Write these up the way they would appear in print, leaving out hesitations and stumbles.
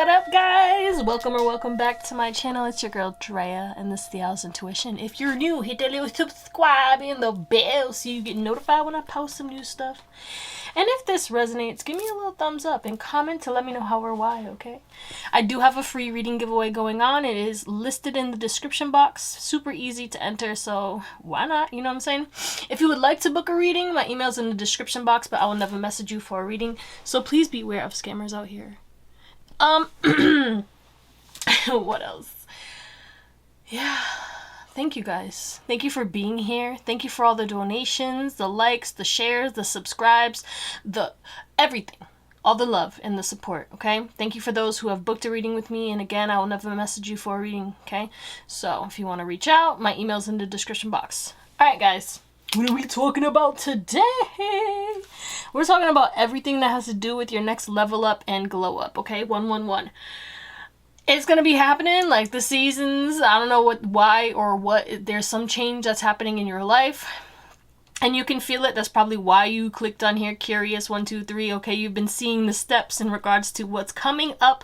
What up, guys? Welcome back to my channel. It's your girl Drea, and this is Theowlsintuition. If you're new, hit that little subscribe and the bell so you get notified when I post some new stuff. And if this resonates, give me a little thumbs up and comment to let me know how or why, okay? I do have a free reading giveaway going on. It is listed in the description box. Super easy to enter, so why not? You know what I'm saying? If you would like to book a reading, my email's in the description box, but I will never message you for a reading. So please be aware of scammers out here. What else? Yeah. Thank you guys. Thank you for being here. Thank you for all the donations, the likes, the shares, the subscribes, the everything. All the love and the support, okay? Thank you for those who have booked a reading with me. And again, I will never message you for a reading, okay? So if you want to reach out, my email's in the description box. All right, guys. What are we talking about today? We're talking about everything that has to do with your next level up and glow up, okay? 111. It's going to be happening, like the seasons. I don't know why or what. There's some change that's happening in your life. And you can feel it. That's probably why you clicked on here, curious, 1, 2, 3. Okay, you've been seeing the steps in regards to what's coming up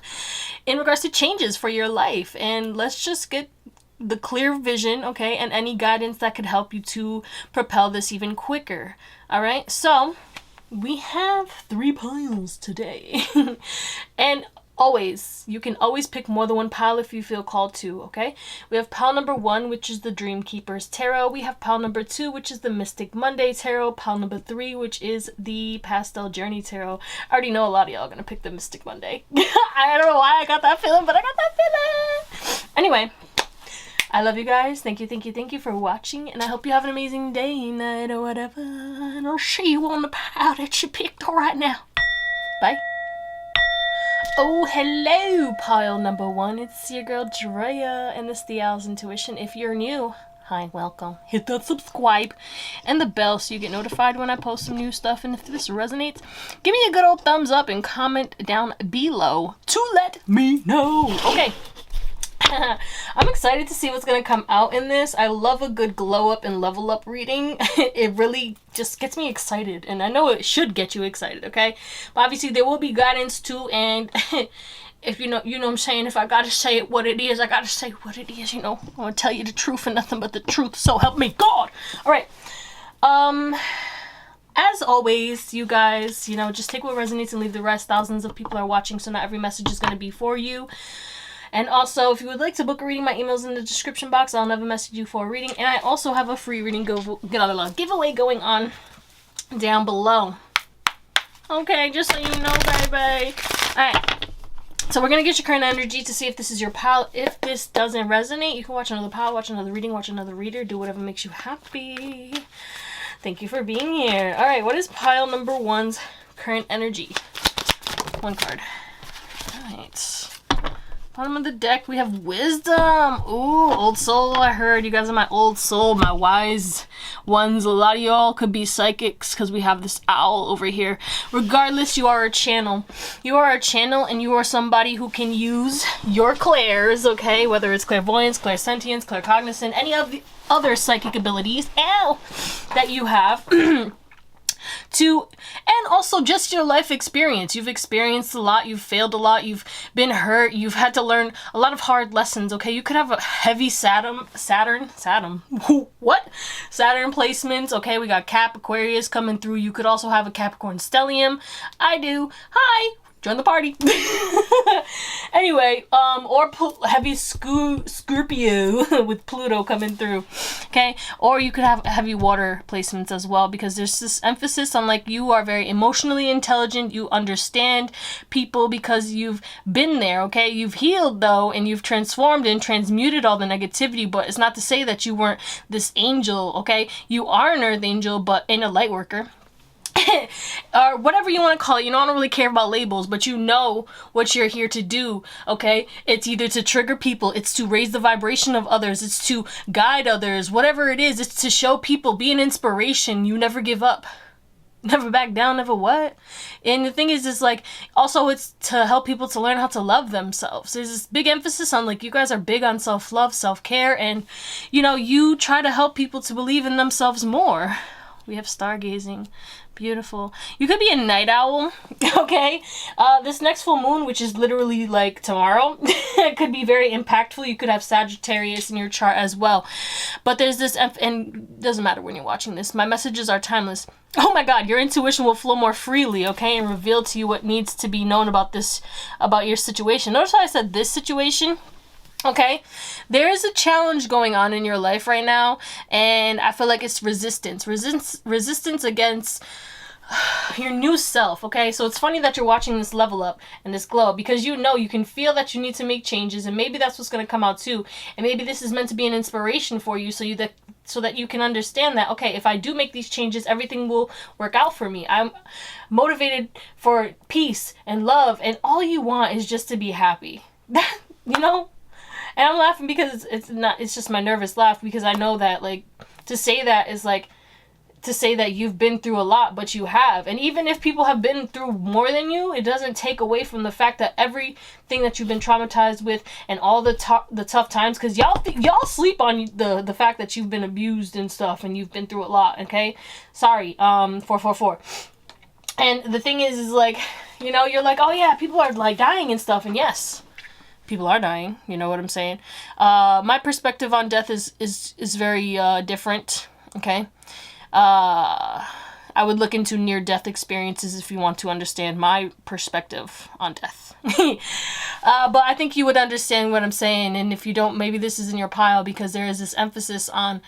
in regards to changes for your life. And let's just get the clear vision, okay, and any guidance that could help you to propel this even quicker. All right, so we have 3 piles today. And always, you can always pick more than one pile if you feel called to, okay? We have pile number 1, which is the Dream Keeper's Tarot. We have pile number 2, which is the Mystic Monday Tarot. Pile number 3, which is the Pastel Journey Tarot. I already know a lot of y'all are going to pick the Mystic Monday. I don't know why I got that feeling, but I got that feeling. Anyway, I love you guys. Thank you for watching. And I hope you have an amazing day, night, or whatever. And I'll see you on the pile that you picked right now. Bye. Oh, hello, pile number 1. It's your girl Drea, and this is Theowlsintuition. If you're new, hi, welcome. Hit that subscribe and the bell so you get notified when I post some new stuff. And if this resonates, give me a good old thumbs up and comment down below to let me know. Okay. I'm excited to see what's going to come out in this. I love a good glow up and level up reading. It really just gets me excited, and I know it should get you excited, okay? But obviously there will be guidance too, and if you know what I'm saying, if I gotta say it what it is, I gotta say what it is, you know. I'm gonna tell you the truth and nothing but the truth, so help me God. All right. As always, you guys, you know, just take what resonates and leave the rest. Thousands of people are watching, so not every message is going to be for you. And also, if you would like to book a reading, my email's in the description box. I'll never message you for a reading. And I also have a free reading giveaway going on down below. Okay, just so you know, baby. Alright. So we're going to get your current energy to see if this is your pile. If this doesn't resonate, you can watch another pile, watch another reading, watch another reader. Do whatever makes you happy. Thank you for being here. Alright, what is pile number 1's current energy? 1 card. Alright. Bottom of the deck, we have wisdom. Ooh, old soul. I heard you guys are my old soul, my wise ones. A lot of y'all could be psychics because we have this owl over here. Regardless, you are a channel. You are a channel, and you are somebody who can use your clairs, okay? Whether it's clairvoyance, clairsentience, claircognizance, any of the other psychic abilities, that you have. And also just your life experience. You've experienced a lot, you've failed a lot, you've been hurt, you've had to learn a lot of hard lessons, okay? You could have a heavy Saturn placements, okay? We got Cap, Aquarius coming through. You could also have a Capricorn stellium. I do. Hi! Join the party. Anyway, or heavy Scorpio with Pluto coming through, okay? Or you could have heavy water placements as well, because there's this emphasis on, like, you are very emotionally intelligent. You understand people because you've been there, okay? You've healed, though, and you've transformed and transmuted all the negativity, but it's not to say that you weren't this angel, okay? You are an earth angel, but in a light worker. Or whatever you want to call it. You know, I don't really care about labels, but you know what you're here to do, okay? It's either to trigger people, it's to raise the vibration of others, it's to guide others, whatever it is, it's to show people, be an inspiration. You never give up. Never back down, never what? And the thing is like, also it's to help people to learn how to love themselves. There's this big emphasis on, like, you guys are big on self-love, self-care, and, you know, you try to help people to believe in themselves more. We have stargazing. Beautiful. You could be a night owl, okay? This next full moon, which is literally like tomorrow, could be very impactful. You could have Sagittarius in your chart as well. But there's this, and doesn't matter when you're watching this. My messages are timeless. Oh my God, your intuition will flow more freely, okay? And reveal to you what needs to be known about this, about your situation. Notice how I said this situation? Okay, there is a challenge going on in your life right now, and I feel like it's resistance against your new self. Okay, so it's funny that you're watching this level up and this glow, because you know, you can feel that you need to make changes, and maybe that's what's going to come out too, and maybe this is meant to be an inspiration for you, so that you can understand that, okay, if I do make these changes, everything will work out for me. I'm motivated for peace and love, and all you want is just to be happy. You know. And I'm laughing because it's just my nervous laugh, because I know that, like, to say that is like to say that you've been through a lot, but you have. And even if people have been through more than you, it doesn't take away from the fact that everything that you've been traumatized with and all the tough times, because y'all sleep on the fact that you've been abused and stuff, and you've been through a lot, okay? Sorry, 444. And the thing is like, you know, you're like, oh yeah, people are like dying and stuff, and yes, people are dying, you know what I'm saying? My perspective on death is very different, okay? I would look into near-death experiences if you want to understand my perspective on death. But I think you would understand what I'm saying, and if you don't, maybe this is in your pile, because there is this emphasis on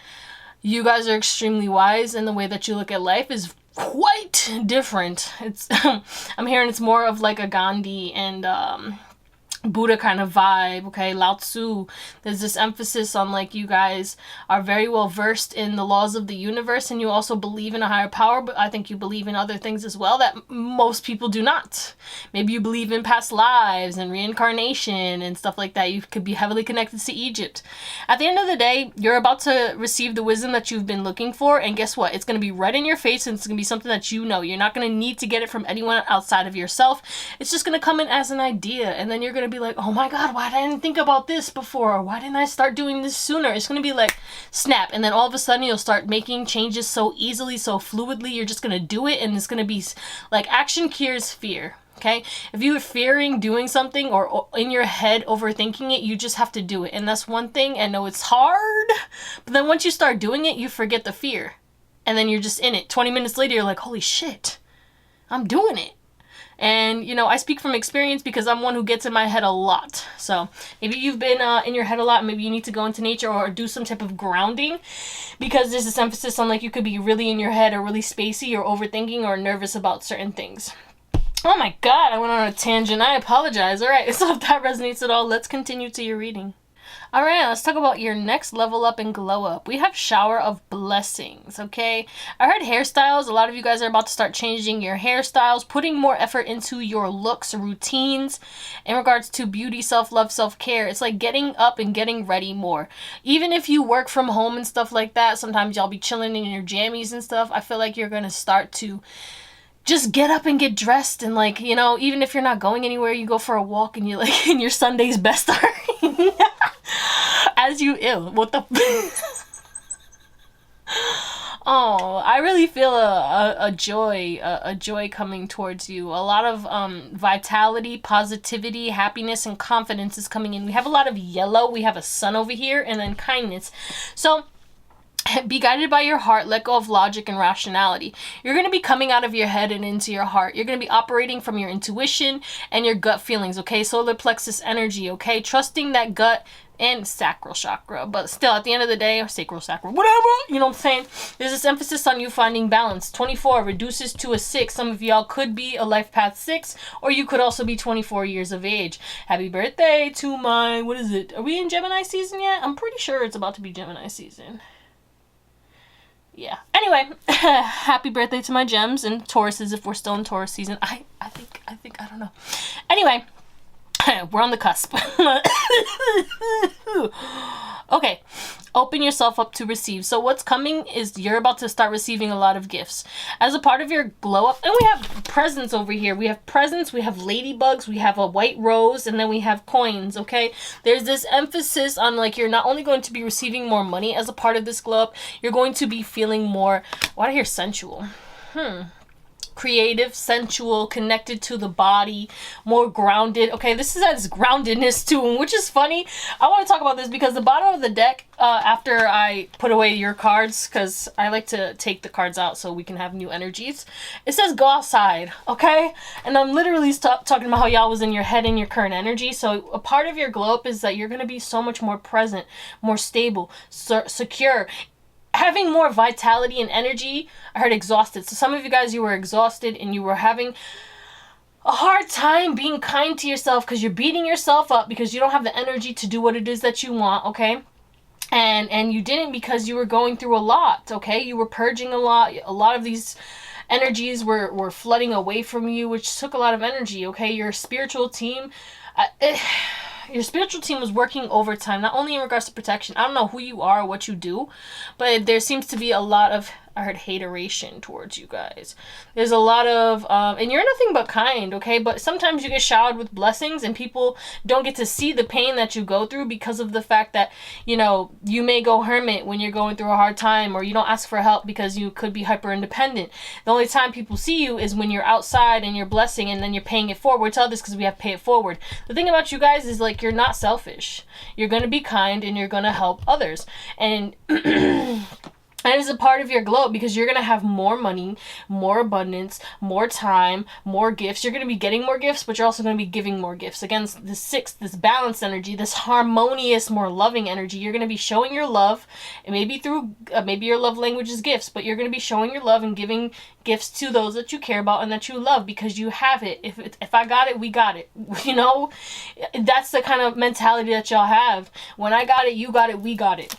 you guys are extremely wise, and the way that you look at life is quite different. It's I'm hearing it's more of like a Gandhi and Buddha kind of vibe, okay? Lao Tzu. There's this emphasis on like you guys are very well versed in the laws of the universe, and you also believe in a higher power, but I think you believe in other things as well that most people do not. Maybe you believe in past lives and reincarnation and stuff like that. You could be heavily connected to Egypt. At the end of the day, you're about to receive the wisdom that you've been looking for, and guess what? It's going to be right in your face, and it's going to be something that you know. You're not going to need to get it from anyone outside of yourself. It's just going to come in as an idea, and then you're going to be like, oh my God, why didn't I think about this before? Or why didn't I start doing this sooner? It's going to be like snap, and then all of a sudden you'll start making changes so easily, so fluidly. You're just going to do it, and it's going to be like action cures fear. Okay, if you were fearing doing something or in your head overthinking it, you just have to do it. And that's one thing. I know it's hard, but then once you start doing it, you forget the fear, and then you're just in it. 20 minutes later, you're like, holy shit, I'm doing it. And, you know, I speak from experience because I'm one who gets in my head a lot. So maybe you've been in your head a lot. Maybe you need to go into nature or do some type of grounding, because there's this emphasis on like you could be really in your head or really spacey or overthinking or nervous about certain things. Oh my God, I went on a tangent. I apologize. All right, so if that resonates at all, let's continue to your reading. All right, let's talk about your next level up and glow up. We have shower of blessings, okay? I heard hairstyles. A lot of you guys are about to start changing your hairstyles, putting more effort into your looks, routines, in regards to beauty, self-love, self-care. It's like getting up and getting ready more. Even if you work from home and stuff like that, sometimes y'all be chilling in your jammies and stuff. I feel like you're going to start to just get up and get dressed, and like, you know, even if you're not going anywhere, you go for a walk and you're like in your Sunday's best are as you what the oh, I really feel a joy coming towards you. A lot of vitality, positivity, happiness, and confidence is coming in. We have a lot of yellow. We have a sun over here, and then kindness. So be guided by your heart. Let go of logic and rationality. You're going to be coming out of your head and into your heart. You're going to be operating from your intuition and your gut feelings, okay? Solar plexus energy, okay? Trusting that gut and sacral chakra. But still, at the end of the day, or sacral chakra, whatever, you know what I'm saying? There's this emphasis on you finding balance. 24 reduces to a 6. Some of y'all could be a life path 6, or you could also be 24 years of age. Happy birthday to my, what is it? Are we in Gemini season yet? I'm pretty sure it's about to be Gemini season. Yeah. Anyway, happy birthday to my gems and Tauruses if we're still in Taurus season. I think, I don't know. Anyway, we're on the cusp. Okay. Open yourself up to receive. So what's coming is you're about to start receiving a lot of gifts as a part of your glow up. And we have presents over here. We have presents, we have ladybugs, we have a white rose, and then we have coins. Okay, there's this emphasis on like you're not only going to be receiving more money as a part of this glow up, you're going to be feeling more, why do I hear sensual? Creative, sensual, connected to the body, more grounded. Okay, this has groundedness too, which is funny. I want to talk about this because the bottom of the deck, after I put away your cards, because I like to take the cards out so we can have new energies, it says go outside, okay? And I'm literally talking about how y'all was in your head in your current energy. So a part of your glow up is that you're going to be so much more present, more stable, secure, having more vitality and energy. I heard exhausted. So some of you guys, you were exhausted and you were having a hard time being kind to yourself because you're beating yourself up because you don't have the energy to do what it is that you want, okay? And you didn't because you were going through a lot, okay? You were purging a lot. A lot of these energies were flooding away from you, which took a lot of energy, okay? Your spiritual team... your spiritual team was working overtime, not only in regards to protection. I don't know who you are or what you do, but there seems to be a lot of, I heard, hateration towards you guys. There's a lot of, and you're nothing but kind, okay? But sometimes you get showered with blessings and people don't get to see the pain that you go through because of the fact that, you know, you may go hermit when you're going through a hard time, or you don't ask for help because you could be hyper independent. The only time people see you is when you're outside and you're blessing and then you're paying it forward to others because we have pay it forward. The thing about you guys is like, you're not selfish. You're going to be kind and you're going to help others. And and it's a part of your glow because you're going to have more money, more abundance, more time, more gifts. You're going to be getting more gifts, but you're also going to be giving more gifts. Again, the sixth, this balanced energy, this harmonious, more loving energy. You're going to be showing your love, and maybe through, maybe your love language is gifts, but you're going to be showing your love and giving gifts to those that you care about and that you love because you have it. If I got it, we got it. You know, that's the kind of mentality that y'all have. When I got it, you got it, we got it.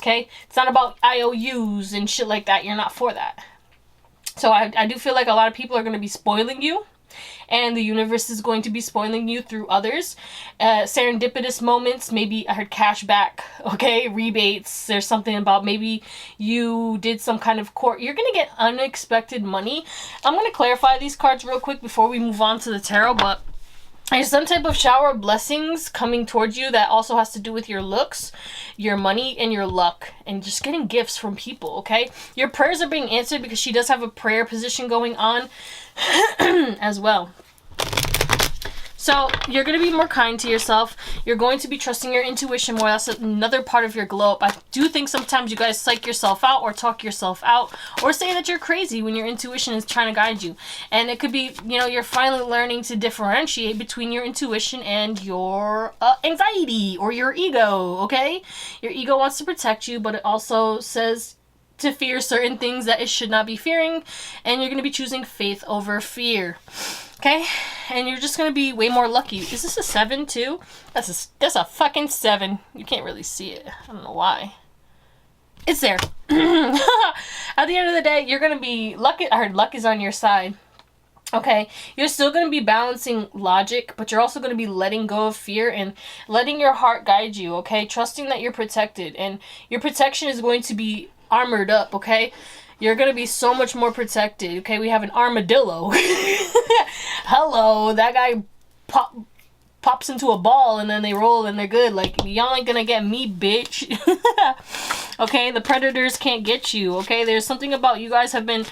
Okay, it's not about IOUs and shit like that. You're not for that. So I do feel like a lot of people are going to be spoiling you, and the universe is going to be spoiling you through others. Serendipitous moments, maybe I heard cash back, okay, rebates. There's something about maybe you did some kind of court. You're going to get unexpected money. I'm going to clarify these cards real quick before we move on to the tarot, but there's some type of shower of blessings coming towards you that also has to do with your looks, your money, and your luck, and just getting gifts from people, okay? Your prayers are being answered because she does have a prayer position going on as well. So you're going to be more kind to yourself. You're going to be trusting your intuition more. That's another part of your glow up. I do think sometimes you guys psych yourself out or talk yourself out or say that you're crazy when your intuition is trying to guide you. And it could be, you know, you're finally learning to differentiate between your intuition and your anxiety or your ego, okay? Your ego wants to protect you, but it also says to fear certain things that it should not be fearing. And you're going to be choosing faith over fear. Okay, and you're just going to be way more lucky. Is this a 7 too? That's a fucking 7. You can't really see it. I don't know why. It's there. At the end of the day, you're going to be lucky. I heard luck is on your side. Okay, you're still going to be balancing logic, but you're also going to be letting go of fear and letting your heart guide you, okay? Trusting that you're protected, and your protection is going to be armored up, okay? You're going to be so much more protected. Okay, we have an armadillo. Hello, that guy pops into a ball and then they roll and they're good. Like, y'all ain't going to get me, bitch. Okay, the predators can't get you. Okay, there's something about you guys have been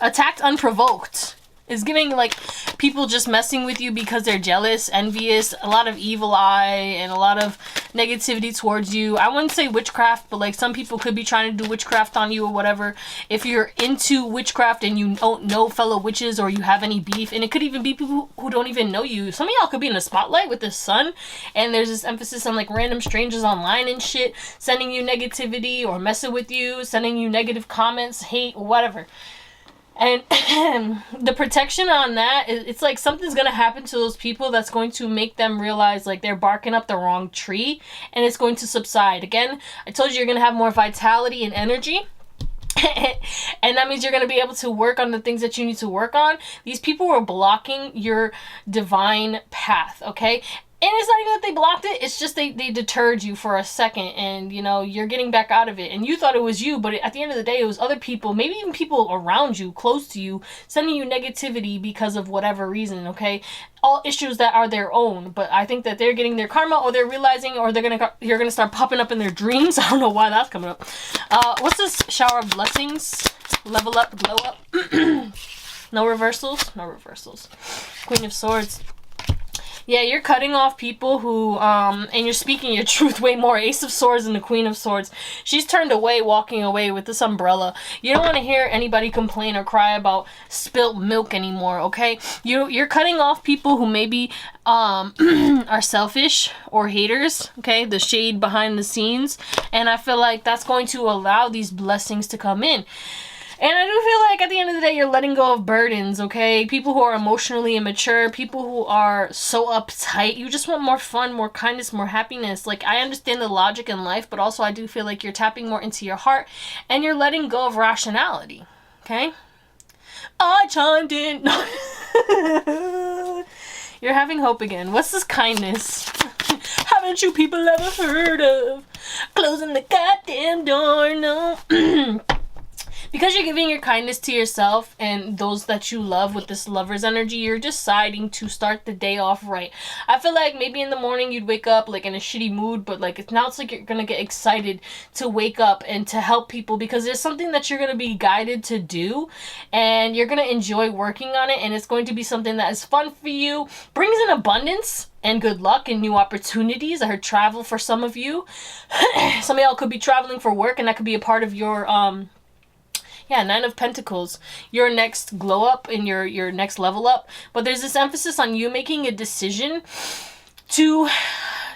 attacked unprovoked. It's giving like people just messing with you because they're jealous, envious, a lot of evil eye, and a lot of negativity towards you. I wouldn't say witchcraft, but like some people could be trying to do witchcraft on you or whatever. If you're into witchcraft and you don't know fellow witches or you have any beef, and it could even be people who don't even know you. Some of y'all could be in the spotlight with the sun, and there's this emphasis on like random strangers online and shit sending you negativity or messing with you, sending you negative comments, hate, whatever. And the protection on that, it's like something's going to happen to those people that's going to make them realize like they're barking up the wrong tree, and it's going to subside. Again, I told you you're going to have more vitality and energy. And that means you're going to be able to work on the things that you need to work on. These people were blocking your divine path, okay? And it's not even that they blocked it, it's just they deterred you for a second, and you know, you're getting back out of it, and you thought it was you, but at the end of the day, it was other people, maybe even people around you, close to you, sending you negativity because of whatever reason, okay? All issues that are their own, but I think that they're getting their karma, or they're realizing, or you're gonna start popping up in their dreams. I don't know why that's coming up. What's this? Shower of blessings, level up, glow up. No reversals, no reversals. Queen of Swords. Yeah, you're cutting off people who, and you're speaking your truth way more. Ace of Swords and the Queen of Swords. She's turned away, walking away with this umbrella. You don't want to hear anybody complain or cry about spilt milk anymore, okay? You're cutting off people who maybe, are selfish or haters, okay? The shade behind the scenes. And I feel like that's going to allow these blessings to come in. And I do feel like at the end of the day, you're letting go of burdens, okay? People who are emotionally immature, people who are so uptight. You just want more fun, more kindness, more happiness. Like, I understand the logic in life, but also I do feel like you're tapping more into your heart and you're letting go of rationality, okay? I chimed in. You're having hope again. What's this kindness? Haven't you people ever heard of closing the goddamn door? No. Because you're giving your kindness to yourself and those that you love with this lover's energy, you're deciding to start the day off right. I feel like maybe in the morning you'd wake up like in a shitty mood, but like it's like you're gonna get excited to wake up and to help people because there's something that you're gonna be guided to do and you're gonna enjoy working on it, and it's going to be something that is fun for you, brings in abundance and good luck and new opportunities. I heard travel for some of you. Some of y'all could be traveling for work, and that could be a part of your yeah, Nine of Pentacles, your next glow up and your next level up. But there's this emphasis on you making a decision to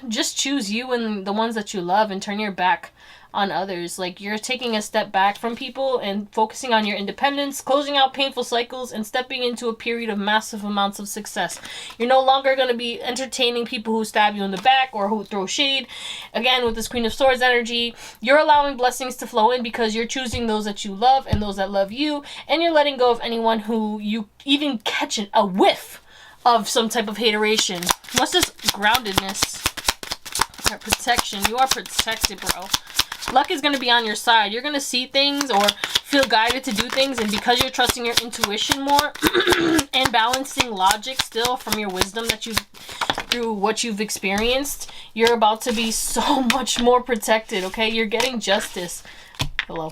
just choose you and the ones that you love and turn your back on others. Like, you're taking a step back from people and focusing on your independence, closing out painful cycles, and stepping into a period of massive amounts of success. You're no longer going to be entertaining people who stab you in the back or who throw shade. Again, with this Queen of Swords energy, you're allowing blessings to flow in because you're choosing those that you love and those that love you, and you're letting go of anyone who you even catch a whiff of some type of hateration. What's this? Groundedness. Protection. You are protected, bro. Luck is going to be on your side. You're going to see things or feel guided to do things, and because you're trusting your intuition more and balancing logic still from your wisdom that you've through what you've experienced, you're about to be so much more protected, okay? You're getting justice. Hello.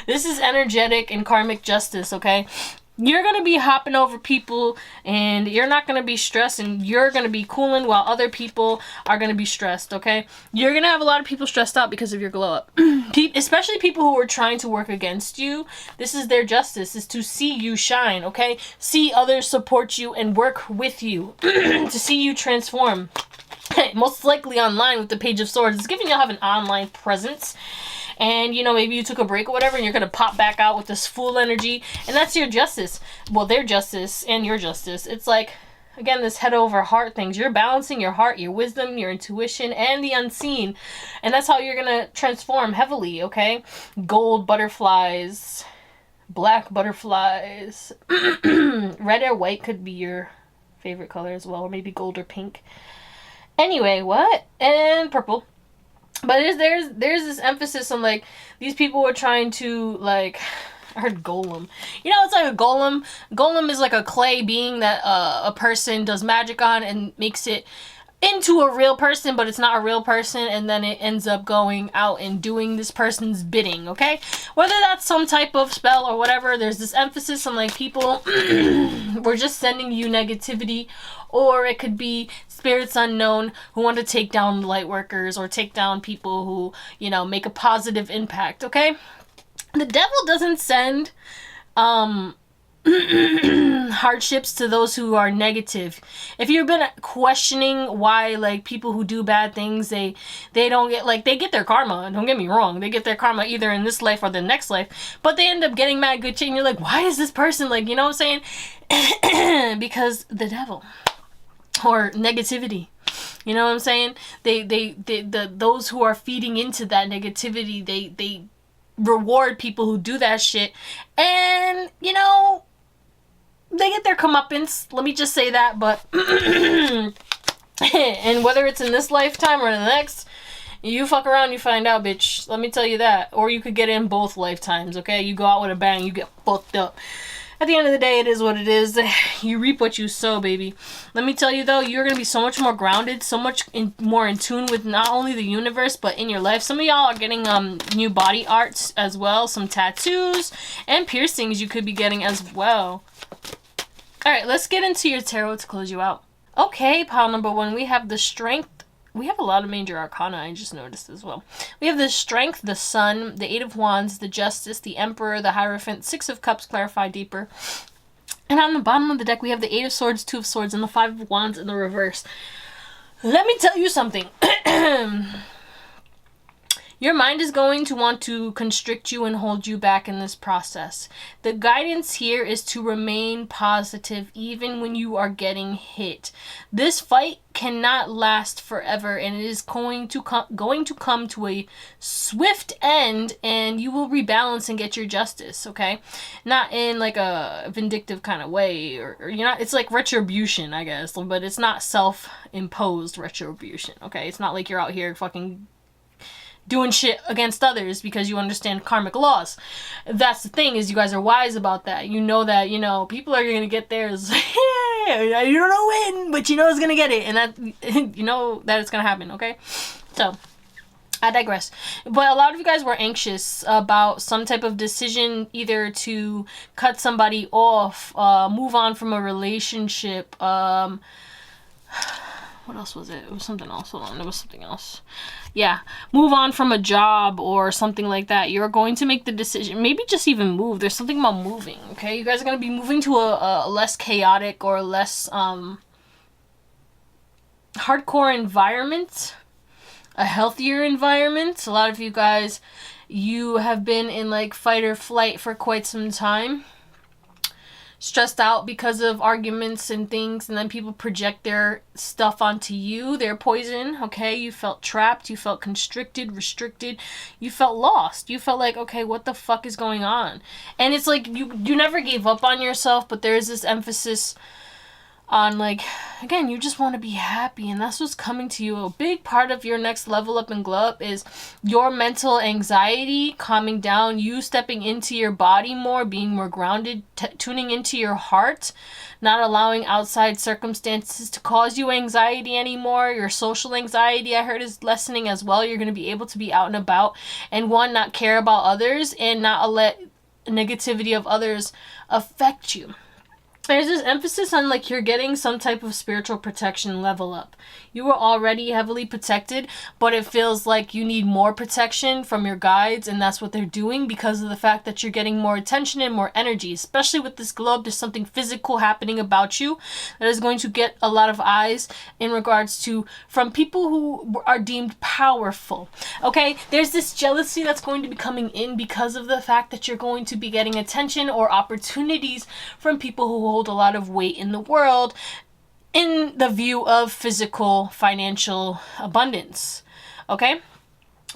This is energetic and karmic justice, okay? You're going to be hopping over people and you're not going to be stressed, and you're going to be cooling while other people are going to be stressed, okay? You're going to have a lot of people stressed out because of your glow up. Especially people who are trying to work against you. This is their justice, is to see you shine, okay? See others support you and work with you to see you transform. Most likely online with the Page of Swords. It's giving you have an online presence. And, you know, maybe you took a break or whatever, and you're going to pop back out with this Fool energy. And that's your justice. Well, their justice and your justice. It's like, again, this head over heart things. You're balancing your heart, your wisdom, your intuition, and the unseen. And that's how you're going to transform heavily, okay? Gold butterflies, black butterflies. Red or white could be your favorite color as well. Or maybe gold or pink. Anyway, what? And purple. But there's this emphasis on, like, these people are trying to, like, I heard golem. You know, it's like a golem. Golem is like a clay being that a person does magic on and makes it into a real person, but it's not a real person, and then it ends up going out and doing this person's bidding, okay? Whether that's some type of spell or whatever, there's this emphasis on, like, people we're just sending you negativity, or it could be spirits unknown who want to take down light workers or take down people who, you know, make a positive impact, okay? The devil doesn't send hardships to those who are negative. If you've been questioning why, like, people who do bad things, they don't get, like, they get their karma, don't get me wrong, they get their karma either in this life or the next life, but they end up getting mad good shit, and you're like, why is this person, like, you know what I'm saying? Because the devil or negativity. You know what I'm saying? Those who are feeding into that negativity, they reward people who do that shit, and, you know, they get their comeuppance. Let me just say that. But And whether it's in this lifetime or the next, you fuck around, you find out, bitch. Let me tell you that. Or you could get in both lifetimes, okay? You go out with a bang, you get fucked up. At the end of the day, it is what it is. You reap what you sow, baby. Let me tell you, though, you're going to be so much more grounded, so much more in tune with not only the universe, but in your life. Some of y'all are getting new body arts as well. Some tattoos and piercings you could be getting as well. All right, let's get into your tarot to close you out. Okay, pile number 1, we have the Strength. We have a lot of major arcana, I just noticed as well. We have the Strength, the Sun, the 8 of Wands, the Justice, the Emperor, the Hierophant, 6 of Cups, Clarify Deeper. And on the bottom of the deck, we have the 8 of Swords, 2 of Swords, and the 5 of Wands in the reverse. Let me tell you something. Your mind is going to want to constrict you and hold you back in this process. The guidance here is to remain positive even when you are getting hit. This fight cannot last forever, and it is going to come to a swift end, and you will rebalance and get your justice, okay? Not in like a vindictive kind of way, or you're not, it's like retribution, I guess, but it's not self-imposed retribution, okay? It's not like you're out here fucking doing shit against others because you understand karmic laws. That's the thing, is you guys are wise about that. You know that, you know, people are gonna get theirs. Yeah, you don't know when, but you know it's gonna get it, and that you know that it's gonna happen, okay? So I digress. But a lot of you guys were anxious about some type of decision, either to cut somebody off, move on from a relationship, what else was it? It was something else. Hold on. It was something else. Yeah. Move on from a job or something like that. You're going to make the decision. Maybe just even move. There's something about moving, okay? You guys are going to be moving to a less chaotic or less hardcore environment. A healthier environment. A lot of you guys, you have been in like fight or flight for quite some time. Stressed out because of arguments and things, and then people project their stuff onto you, their poison, okay? You felt trapped, you felt constricted, restricted, you felt lost. You felt like, okay, what the fuck is going on? And it's like you never gave up on yourself, but there's this emphasis on, like, again, you just want to be happy, and that's what's coming to you. A big part of your next level up and glow up is your mental anxiety calming down, you stepping into your body more, being more grounded, tuning into your heart, not allowing outside circumstances to cause you anxiety anymore. Your social anxiety, I heard, is lessening as well. You're going to be able to be out and about and, one, not care about others and not let negativity of others affect you. There's this emphasis on, like, you're getting some type of spiritual protection level up. You were already heavily protected, but it feels like you need more protection from your guides, and that's what they're doing because of the fact that you're getting more attention and more energy. Especially with this globe, there's something physical happening about you that is going to get a lot of eyes in regards to from people who are deemed powerful. Okay? There's this jealousy that's going to be coming in because of the fact that you're going to be getting attention or opportunities from people who hold a lot of weight in the world in the view of physical financial abundance, okay?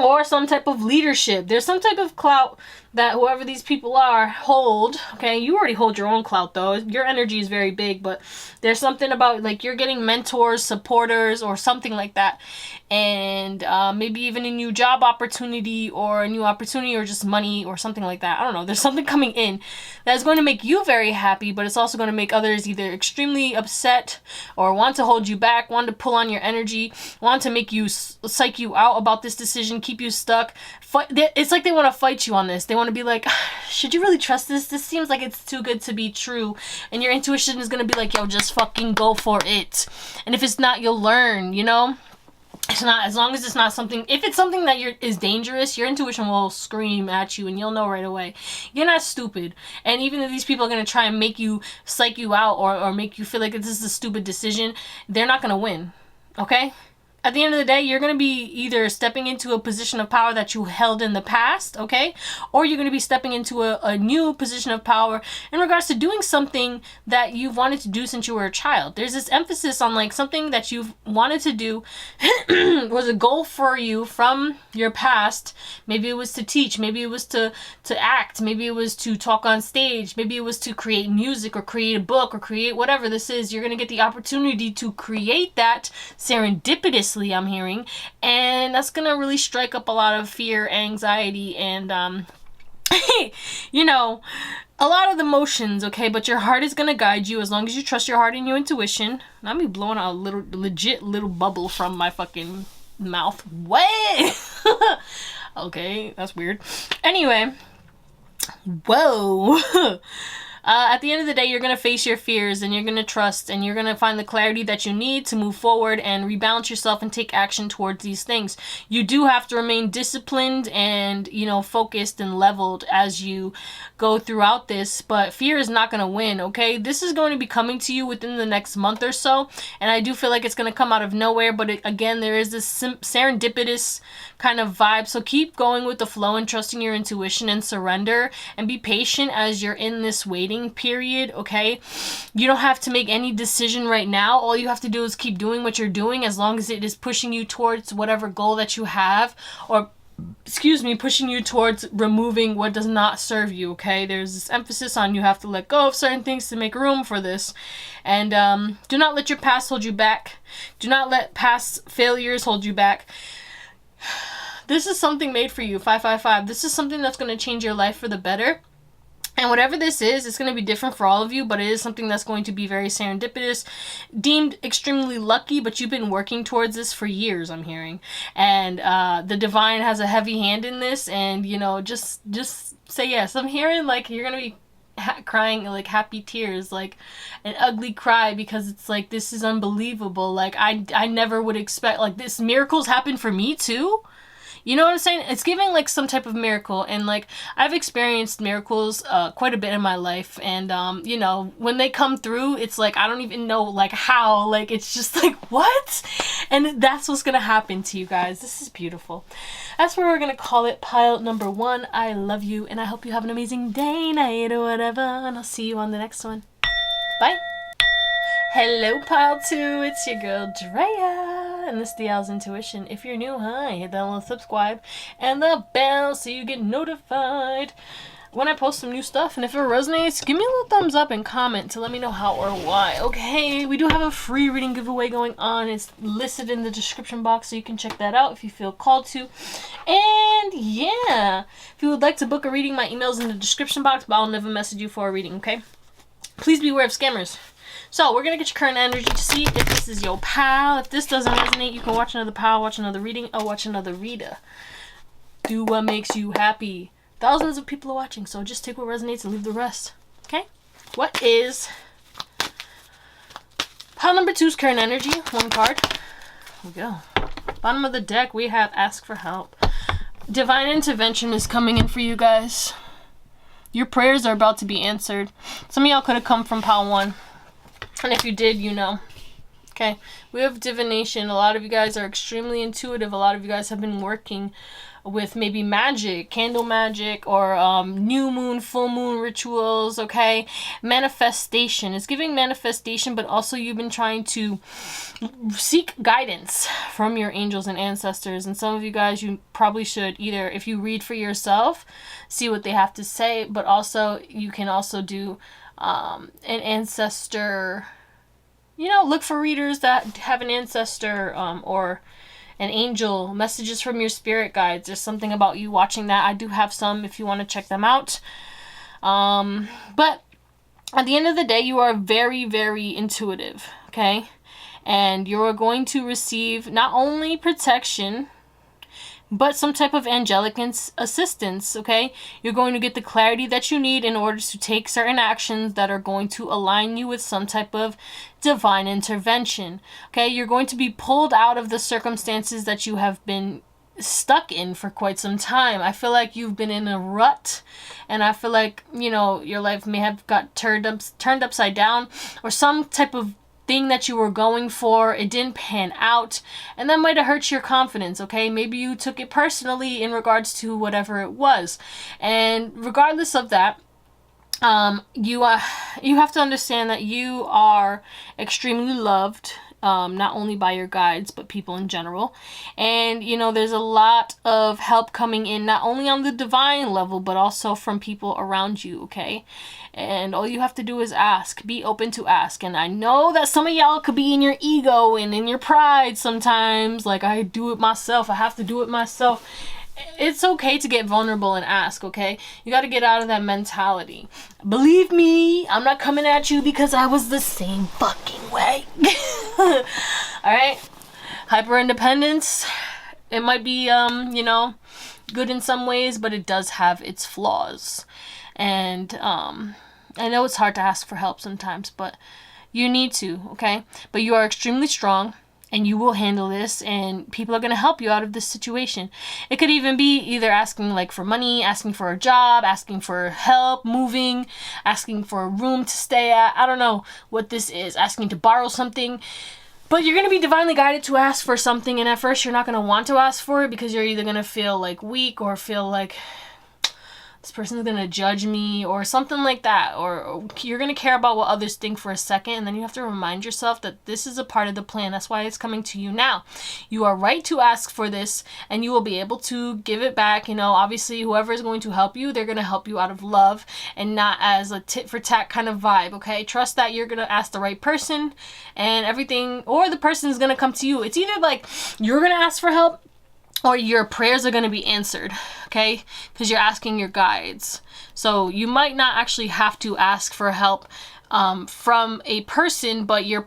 Or some type of leadership. There's some type of clout that whoever these people are hold, okay? You already hold your own clout, though. Your energy is very big, but there's something about, like, you're getting mentors, supporters, or something like that. And maybe even a new job opportunity or a new opportunity or just money or something like that. I don't know. There's something coming in that's going to make you very happy, but it's also going to make others either extremely upset or want to hold you back, want to pull on your energy, want to make you psych you out about this decision, keep you stuck. It's like they want to fight you on this. They want to be like, should you really trust this? This seems like it's too good to be true. And your intuition is going to be like, yo, just fucking go for it. And if it's not, you'll learn, you know? It's not, as long as it's not something, if it's something that is dangerous, your intuition will scream at you and you'll know right away. You're not stupid. And even if these people are going to try and make you, psych you out or make you feel like this is a stupid decision, they're not going to win. Okay? At the end of the day, you're going to be either stepping into a position of power that you held in the past, okay? Or you're going to be stepping into a new position of power in regards to doing something that you've wanted to do since you were a child. There's this emphasis on like something that you've wanted to do was a goal for you from your past. Maybe it was to teach, maybe it was to act, maybe it was to talk on stage, maybe it was to create music or create a book or create whatever this is. You're going to get the opportunity to create that serendipitously, I'm hearing, and that's gonna really strike up a lot of fear, anxiety, and you know, a lot of the emotions, okay? But your heart is gonna guide you as long as you trust your heart and your intuition. I'm be blowing out a legit little bubble from my fucking mouth. What? Okay, that's weird. Anyway, whoa. At the end of the day, you're going to face your fears and you're going to trust and you're going to find the clarity that you need to move forward and rebalance yourself and take action towards these things. You do have to remain disciplined and, you know, focused and leveled as you go throughout this, but fear is not going to win, okay? This is going to be coming to you within the next month or so, and I do feel like it's going to come out of nowhere, but again, there is this serendipitous kind of vibe, so keep going with the flow and trusting your intuition and surrender and be patient as you're in this waiting period, okay? You don't have to make any decision right now. All you have to do is keep doing what you're doing as long as it is pushing you towards whatever goal that you have, or pushing you towards removing what does not serve you, okay? There's this emphasis on you have to let go of certain things to make room for this. And do not let your past hold you back. Do not let past failures hold you back. This is something made for you, 555. This is something that's going to change your life for the better. And whatever this is, it's going to be different for all of you, but it is something that's going to be very serendipitous, deemed extremely lucky, but you've been working towards this for years, I'm hearing. And the divine has a heavy hand in this, and, you know, just say yes. I'm hearing, like, you're going to be crying, like, happy tears, like, an ugly cry, because it's like, this is unbelievable. Like, I never would expect, like, this miracles happen for me, too. You know what I'm saying? It's giving like some type of miracle, and like I've experienced miracles quite a bit in my life, and you know, when they come through, it's like I don't even know like how, like it's just like what? And that's what's gonna happen to you guys. This is beautiful. That's where we're gonna call it pile number 1. I love you, and I hope you have an amazing day, night, or whatever, and I'll see you on the next one. Bye. Hello, pile 2. It's your girl Drea, and this is Theowlsintuition. If you're new, hi, hit that little subscribe and the bell so you get notified when I post some new stuff. And if it resonates, give me a little thumbs up and comment to let me know how or why. Okay, we do have a free reading giveaway going on. It's listed in the description box, so you can check that out if you feel called to. And yeah, if you would like to book a reading, my email's in the description box, but I'll never message you for a reading, okay? Please beware of scammers. So, we're going to get your current energy to see if this is your pal. If this doesn't resonate, you can watch another pal, watch another reading, or watch another reader. Do what makes you happy. Thousands of people are watching, so just take what resonates and leave the rest. Okay? What is pile number 2's current energy? 1 card. Here we go. Bottom of the deck, we have Ask for Help. Divine intervention is coming in for you guys. Your prayers are about to be answered. Some of y'all could have come from pile 1. And if you did, you know. Okay, we have divination. A lot of you guys are extremely intuitive. A lot of you guys have been working with maybe magic, candle magic, or new moon, full moon rituals, okay? Manifestation. It's giving manifestation, but also you've been trying to seek guidance from your angels and ancestors. And some of you guys, you probably should either, if you read for yourself, see what they have to say, but also you can also do an ancestor, you know, look for readers that have an ancestor or an angel, messages from your spirit guides. There's something about you watching that. I do have some if you want to check them out. But at the end of the day, you are very, very intuitive, okay? And you're going to receive not only protection, but some type of angelic assistance, okay? You're going to get the clarity that you need in order to take certain actions that are going to align you with some type of divine intervention, okay? You're going to be pulled out of the circumstances that you have been stuck in for quite some time. I feel like you've been in a rut, and I feel like, you know, your life may have got turned upside down, or some type of thing that you were going for, it didn't pan out, and that might have hurt your confidence, okay? Maybe you took it personally in regards to whatever it was. And regardless of that, you have to understand that you are extremely loved, not only by your guides, but people in general. And, you know, there's a lot of help coming in, not only on the divine level, but also from people around you, okay? And all you have to do is ask. Be open to ask. And I know that some of y'all could be in your ego and in your pride sometimes. Like, I do it myself. I have to do it myself. It's okay to get vulnerable and ask, okay? You got to get out of that mentality. Believe me, I'm not coming at you because I was the same fucking way. Alright? Hyper independence, it might be, you know, good in some ways, but it does have its flaws. And, I know it's hard to ask for help sometimes, but you need to, okay? But you are extremely strong. And you will handle this, and people are going to help you out of this situation. It could even be either asking like for money, asking for a job, asking for help moving, asking for a room to stay at. I don't know what this is, asking to borrow something. But you're going to be divinely guided to ask for something, and at first you're not going to want to ask for it because you're either going to feel like weak or feel like this person's going to judge me or something like that, or you're going to care about what others think for a second, and then you have to remind yourself that this is a part of the plan. That's why it's coming to you now. You are right to ask for this, and you will be able to give it back. You know, obviously whoever is going to help you, they're going to help you out of love and not as a tit for tat kind of vibe, okay? Trust that you're going to ask the right person and everything, or the person is going to come to you. It's either like you're going to ask for help or your prayers are going to be answered, okay? Because you're asking your guides. So you might not actually have to ask for help from a person, but a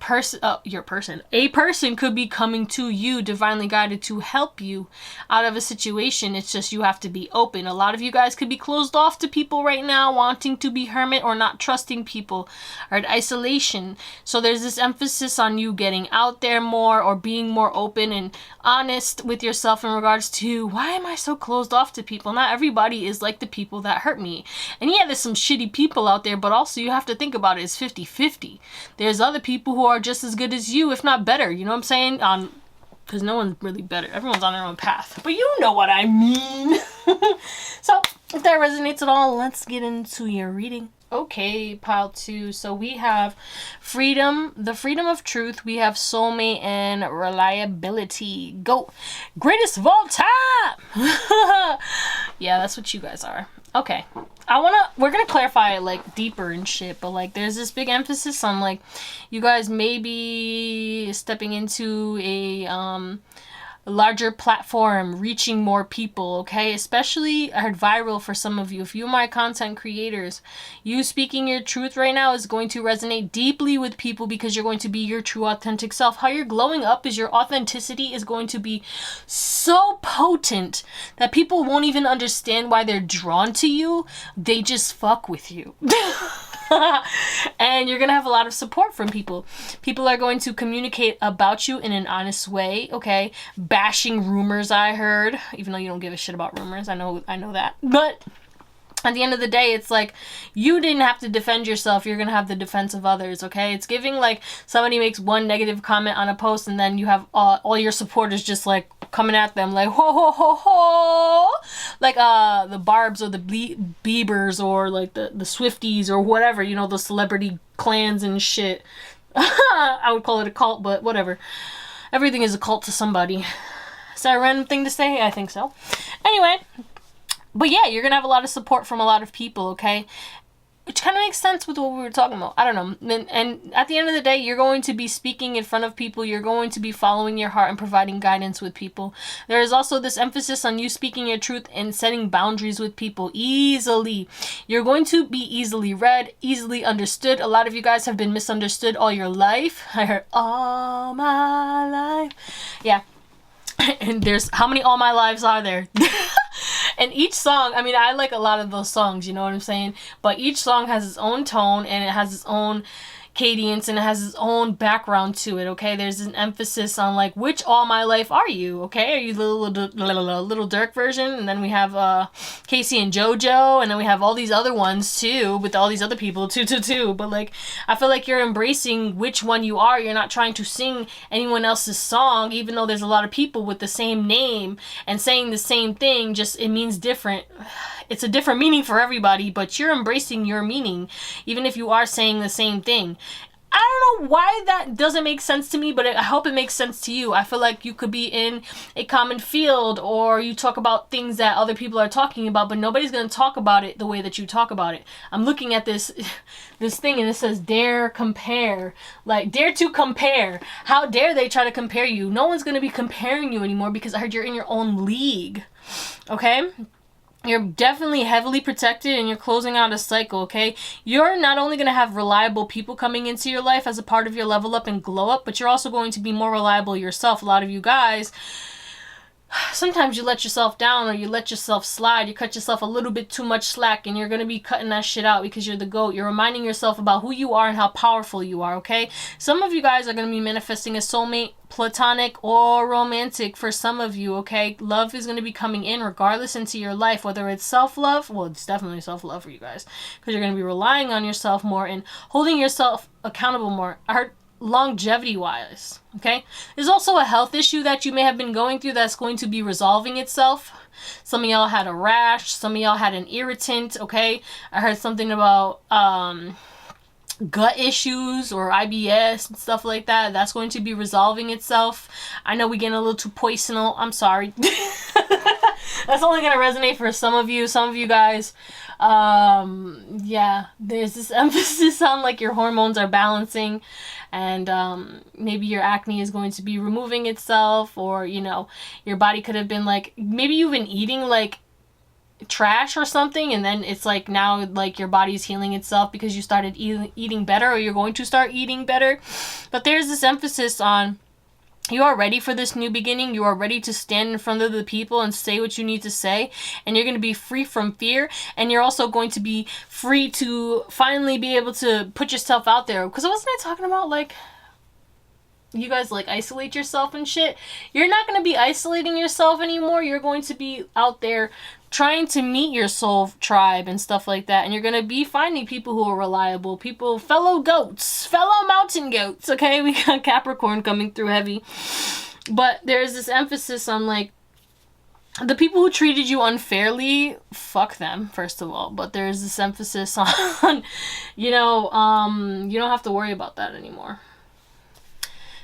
person could be coming to you divinely guided to help you out of a situation. It's just you have to be open. A lot of you guys could be closed off to people right now, wanting to be hermit or not trusting people, or in isolation. So there's this emphasis on you getting out there more or being more open and honest with yourself in regards to, why am I so closed off to people? Not everybody is like the people that hurt me. And yeah, there's some shitty people out there, but also you have to think about it. 50-50. There's other people who are just as good as you, if not better. You know what I'm saying? Because no one's really better. Everyone's on their own path. But you know what I mean. So, if that resonates at all, let's get into your reading. Okay, pile 2. So we have freedom, the freedom of truth. We have soulmate and reliability. Go. Greatest of all time. Yeah, that's what you guys are. Okay. We're gonna clarify it like deeper and shit, but like there's this big emphasis on like you guys may be stepping into a larger platform, reaching more people, okay? Especially viral for some of you. If you are my content creators, you speaking your truth right now is going to resonate deeply with people because you're going to be your true authentic self. How you're glowing up is your authenticity is going to be so potent that people won't even understand why they're drawn to you. They just fuck with you. And you're going to have a lot of support from people. People are going to communicate about you in an honest way, okay? Bashing rumors, I heard. Even though you don't give a shit about rumors. I know that. But at the end of the day, it's like you didn't have to defend yourself. You're going to have the defense of others, okay? It's giving like somebody makes one negative comment on a post and then you have all your supporters just like coming at them like ho ho ho ho, like the Barbs or the Biebers or like the Swifties or whatever, you know, the celebrity clans and shit. I would call it a cult, but whatever. Everything is a cult to somebody. Is that a random thing to say? I think so. Anyway, but yeah, you're gonna have a lot of support from a lot of people, okay? Which kind of makes sense with what we were talking about. I don't know. And at the end of the day, you're going to be speaking in front of people. You're going to be following your heart and providing guidance with people. There is also this emphasis on you speaking your truth and setting boundaries with people easily. You're going to be easily read, easily understood. A lot of you guys have been misunderstood all your life. I heard all my life. Yeah. And there's how many all my lives are there? And each song, I mean, I like a lot of those songs, you know what I'm saying? But each song has its own tone and it has its own, cadence and it has its own background to it, okay? There's an emphasis on like, which All My Life are you, okay? Are you the little Dirk version? And then we have Casey and JoJo, and then we have all these other ones too, with all these other people too. But like, I feel like you're embracing which one you are. You're not trying to sing anyone else's song, even though there's a lot of people with the same name and saying the same thing, just it means different. It's a different meaning for everybody, but you're embracing your meaning, even if you are saying the same thing. I don't know why that doesn't make sense to me, but I hope it makes sense to you. I feel like you could be in a common field, or you talk about things that other people are talking about, but nobody's going to talk about it the way that you talk about it. I'm looking at this thing and it says dare compare. Like, dare to compare. How dare they try to compare you? No one's going to be comparing you anymore because I heard you're in your own league. Okay? You're definitely heavily protected and you're closing out a cycle, okay? You're not only going to have reliable people coming into your life as a part of your level up and glow up, but you're also going to be more reliable yourself. A lot of you guys, sometimes you let yourself down or you let yourself slide. You cut yourself a little bit too much slack, and you're going to be cutting that shit out because you're the GOAT. You're reminding yourself about who you are and how powerful you are, okay? Some of you guys are going to be manifesting a soulmate, platonic or romantic for some of you, okay? Love is going to be coming in regardless into your life, whether it's self-love. Well, it's definitely self-love for you guys because you're going to be relying on yourself more and holding yourself accountable more. I heard longevity wise, okay? There's also a health issue that you may have been going through that's going to be resolving itself. Some of y'all had a rash, some of y'all had an irritant, okay? I heard something about gut issues or IBS and stuff like that. That's going to be resolving itself. I know we're getting a little too personal. I'm sorry. That's only going to resonate for some of you. Some of you guys, yeah, there's this emphasis on like your hormones are balancing, and maybe your acne is going to be removing itself, or, you know, your body could have been like, maybe you've been eating like trash or something, and then it's like now like your body's healing itself because you started eating better, or you're going to start eating better. But there's this emphasis on you are ready for this new beginning. You are ready to stand in front of the people and say what you need to say, and you're going to be free from fear, and you're also going to be free to finally be able to put yourself out there. Because wasn't I talking about like you guys like isolate yourself and shit? You're not going to be isolating yourself anymore. You're going to be out there trying to meet your soul tribe and stuff like that, and you're going to be finding people who are reliable, people, fellow goats, fellow mountain goats, okay? We got Capricorn coming through heavy. But there's this emphasis on like the people who treated you unfairly, fuck them, first of all. But there's this emphasis on, you know, you don't have to worry about that anymore,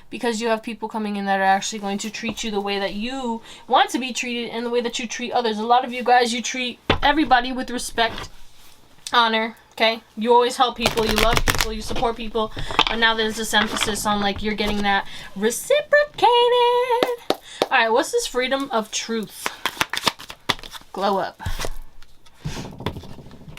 because you have people coming in that are actually going to treat you the way that you want to be treated and the way that you treat others. A lot of you guys, you treat everybody with respect, honor, okay? You always help people, you love people, you support people, but now there's this emphasis on like you're getting that reciprocated. All right, what's this freedom of truth? Glow up.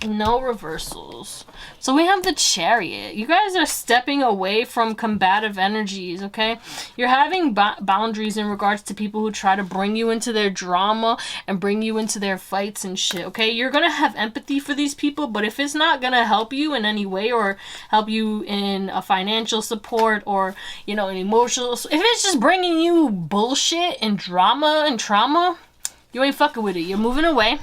No reversals. So we have the Chariot. You guys are stepping away from combative energies, okay? You're having boundaries in regards to people who try to bring you into their drama and bring you into their fights and shit, okay? You're gonna have empathy for these people, but if it's not gonna help you in any way or help you in a financial support or, you know, an emotional, if it's just bringing you bullshit and drama and trauma, you ain't fucking with it. You're moving away.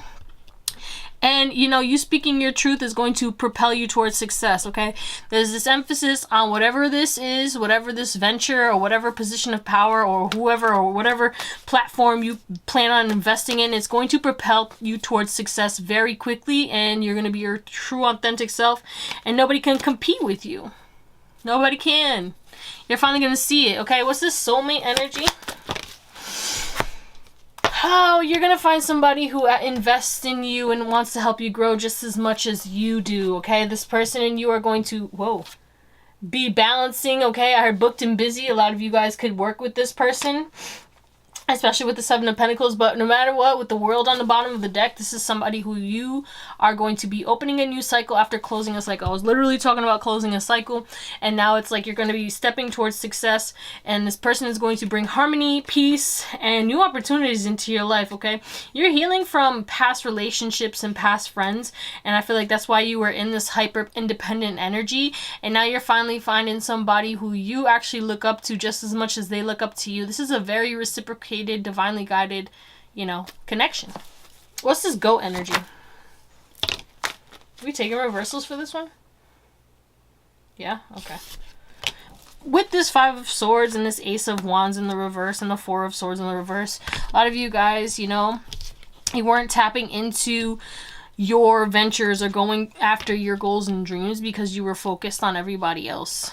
And, you know, you speaking your truth is going to propel you towards success, okay? There's this emphasis on whatever this is, whatever this venture or whatever position of power or whoever or whatever platform you plan on investing in, it's going to propel you towards success very quickly, and you're going to be your true, authentic self, and nobody can compete with you. Nobody can. You're finally going to see it, okay? What's this soulmate energy? Oh, you're going to find somebody who invests in you and wants to help you grow just as much as you do, okay? This person and you are going to, be balancing, okay? I heard booked and busy. A lot of you guys could work with this person. especially with the Seven of Pentacles. But no matter what, with the World on the bottom of the deck, this is somebody who you are going to be opening a new cycle after closing a cycle. I was literally talking about closing a cycle, and now it's like you're going to be stepping towards success, and this person is going to bring harmony, peace, and new opportunities into your life, okay? You're healing from past relationships and past friends, and I feel like that's why you were in this hyper independent energy, and now you're finally finding somebody who you actually look up to just as much as they look up to you. This is a very reciprocated, divinely guided, connection. What's this goat energy? Are we taking reversals for this one? Yeah? Okay. With this Five of Swords and this Ace of Wands in the reverse and the Four of Swords in the reverse, a lot of you guys, you weren't tapping into your ventures or going after your goals and dreams because you were focused on everybody else.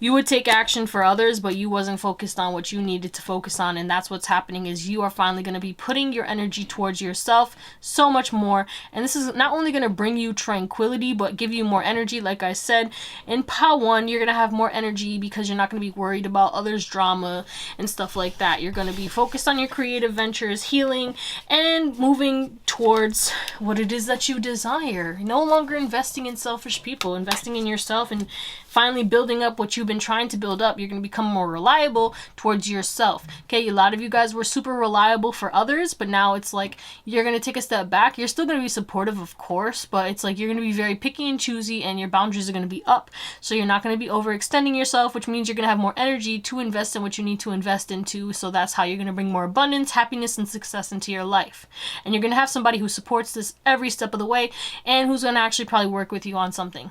You would take action for others, but you wasn't focused on what you needed to focus on, and that's what's happening is you are finally going to be putting your energy towards yourself so much more, and this is not only going to bring you tranquility, but give you more energy. Like I said, in Power 1, you're going to have more energy because you're not going to be worried about others' drama and stuff like that. You're going to be focused on your creative ventures, healing, and moving towards what it is that you desire. No longer investing in selfish people, investing in yourself, and finally building up what you've been trying to build up. You're going to become more reliable towards yourself. Okay, a lot of you guys were super reliable for others, but now it's like you're going to take a step back. You're still going to be supportive, of course, but it's like you're going to be very picky and choosy, and your boundaries are going to be up. So you're not going to be overextending yourself, which means you're going to have more energy to invest in what you need to invest into. So that's how you're going to bring more abundance, happiness, and success into your life. And you're going to have somebody who supports this every step of the way and who's going to actually probably work with you on something.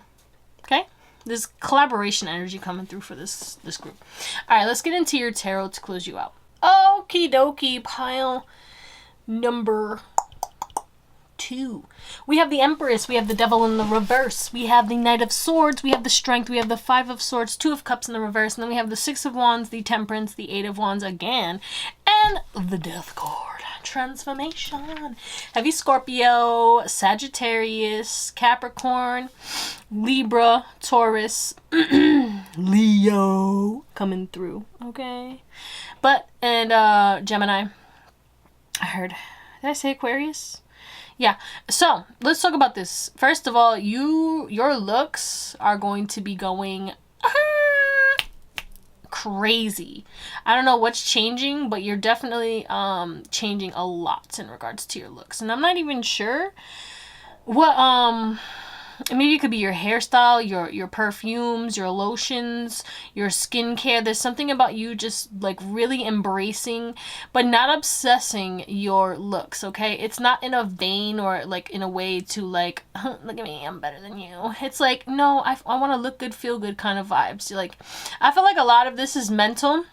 Okay? There's collaboration energy coming through for this group. All right, let's get into your tarot to close you out. Okie dokie, pile number 2. We have the Empress, we have the Devil in the reverse, we have the Knight of Swords, we have the Strength, we have the Five of Swords, Two of Cups in the reverse, and then we have the Six of Wands, the Temperance, the Eight of Wands again, and the Death card. Transformation. Heavy Scorpio, Sagittarius, Capricorn, Libra, Taurus, Leo coming through, okay? And Gemini. I heard, did I say Aquarius? Yeah, so let's talk about this. First of all, your looks are going to be going crazy. I don't know what's changing, but you're definitely changing a lot in regards to your looks. And I'm not even sure what maybe it could be your hairstyle, your perfumes, your lotions, your skincare. There's something about you just like really embracing but not obsessing your looks, okay? It's not in a vein or like in a way to like, look at me, I'm better than you. It's like, no, I want to look good, feel good kind of vibes. Like, I feel like a lot of this is mental.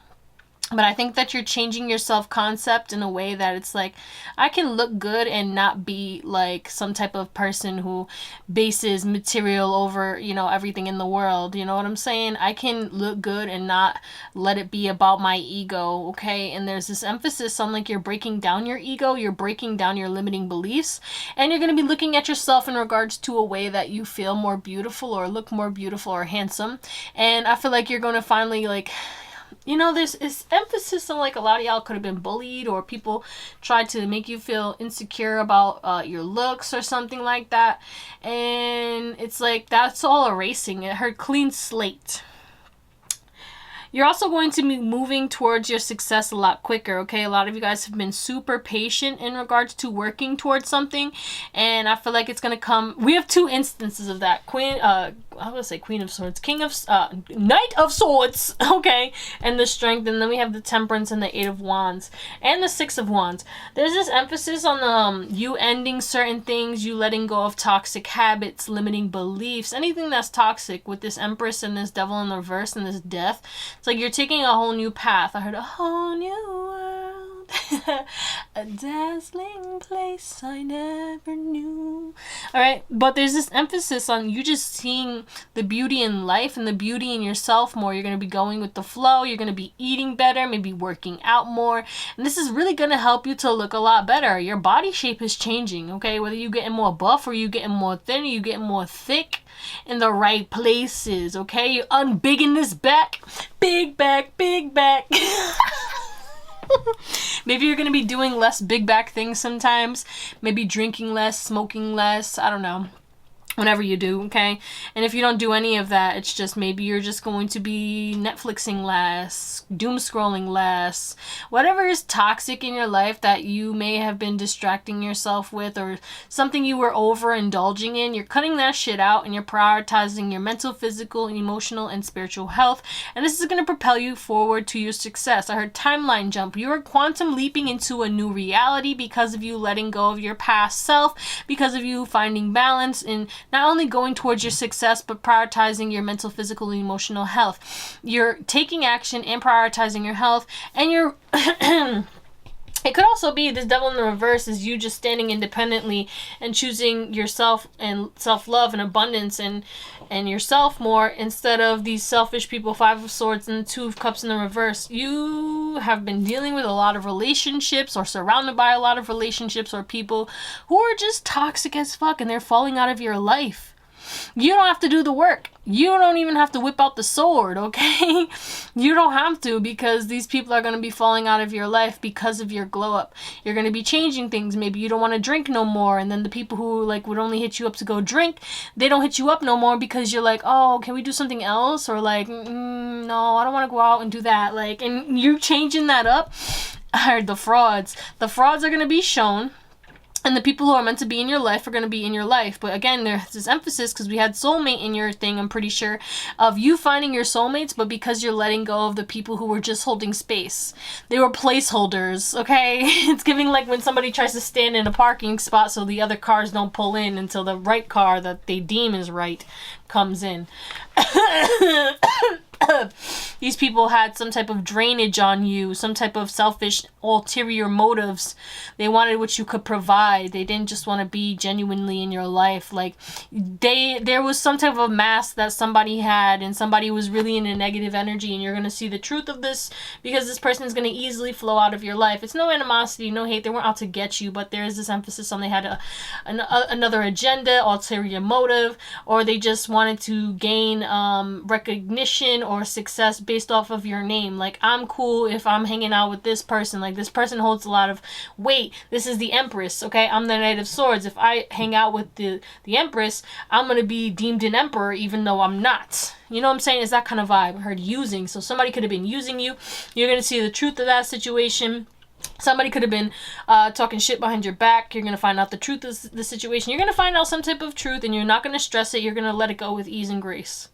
But I think that you're changing your self-concept in a way that it's like, I can look good and not be like some type of person who bases material over, everything in the world. You know what I'm saying? I can look good and not let it be about my ego, okay? And there's this emphasis on like you're breaking down your ego, you're breaking down your limiting beliefs, and you're going to be looking at yourself in regards to a way that you feel more beautiful or look more beautiful or handsome. And I feel like you're going to finally like, there's this emphasis on like a lot of y'all could have been bullied or people tried to make you feel insecure about your looks or something like that. And it's like that's all erasing it. Her clean slate. You're also going to be moving towards your success a lot quicker, okay? A lot of you guys have been super patient in regards to working towards something, and I feel like it's going to come. We have 2 instances of that. Queen of Swords, Knight of Swords, okay? And the Strength, and then we have the Temperance and the Eight of Wands, and the Six of Wands. There's this emphasis on you ending certain things, you letting go of toxic habits, limiting beliefs, anything that's toxic with this Empress and this Devil in the reverse and this Death. It's like you're taking a whole new path. I heard a whole new world. A dazzling place I never knew. Alright, but there's this emphasis on you just seeing the beauty in life and the beauty in yourself more. You're going to be going with the flow. You're going to be eating better, maybe working out more. And this is really going to help you to look a lot better. Your body shape is changing, okay? Whether you're getting more buff or you're getting more thin or you're getting more thick in the right places, okay? You're unbigging this back. Big back, big back. Maybe you're going to be doing less big back things sometimes. Maybe drinking less, smoking less. I don't know. Whenever you do, okay? And if you don't do any of that, it's just maybe you're just going to be Netflixing less, doom scrolling less, whatever is toxic in your life that you may have been distracting yourself with, or something you were overindulging in. You're cutting that shit out and you're prioritizing your mental, physical, emotional, and spiritual health. And this is going to propel you forward to your success. I heard timeline jump. You are quantum leaping into a new reality because of you letting go of your past self, because of you finding balance in not only going towards your success, but prioritizing your mental, physical, and emotional health. You're taking action and prioritizing your health, and you're it could also be this devil in the reverse is you just standing independently and choosing yourself and self-love and abundance and yourself more, instead of these selfish people, 5 of Swords and the 2 of Cups in the reverse. You have been dealing with a lot of relationships, or surrounded by a lot of relationships, or people who are just toxic as fuck and they're falling out of your life. You don't have to do the work. You don't even have to whip out the sword, okay? You don't have to, because these people are going to be falling out of your life because of your glow up. You're going to be changing things. Maybe you don't want to drink no more, and then the people who like would only hit you up to go drink, they don't hit you up no more because you're like, oh, can we do something else? Or like, no, I don't want to go out and do that. Like, and you changing that up. I heard the frauds. The frauds are going to be shown. And the people who are meant to be in your life are going to be in your life. But again, there's this emphasis, because we had soulmate in your thing, I'm pretty sure, of you finding your soulmates, but because you're letting go of the people who were just holding space. They were placeholders, okay? It's giving like when somebody tries to stand in a parking spot so the other cars don't pull in until the right car that they deem is right comes in. These people had some type of drainage on you, some type of selfish ulterior motives. They wanted what you could provide. They didn't just want to be genuinely in your life. Like, there was some type of mask that somebody had, and somebody was really in a negative energy, and you're going to see the truth of this, because this person is going to easily flow out of your life. It's no animosity, no hate. They weren't out to get you, but there is this emphasis on they had another agenda, ulterior motive, or they just wanted to gain recognition or success based off of your name. Like, I'm cool if I'm hanging out with this person. Like, this person holds a lot of weight. This is the Empress, okay? I'm the Knight of Swords. If I hang out with the Empress, I'm going to be deemed an emperor even though I'm not. You know what I'm saying? It's that kind of vibe. I heard using. So somebody could have been using you. You're going to see the truth of that situation. Somebody could have been talking shit behind your back. You're going to find out the truth of the situation. You're going to find out some type of truth, and you're not going to stress it. You're going to let it go with ease and grace.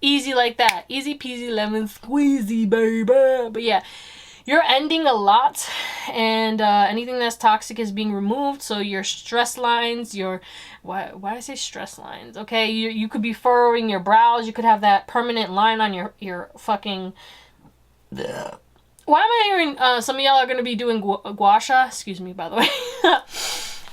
Easy like that. Easy peasy lemon squeezy, baby. But yeah, you're ending a lot, and anything that's toxic is being removed. So your stress lines, why did I say stress lines? Okay, you could be furrowing your brows. You could have that permanent line on your fucking... Why am I hearing some of y'all are going to be doing gua sha? Excuse me, by the way.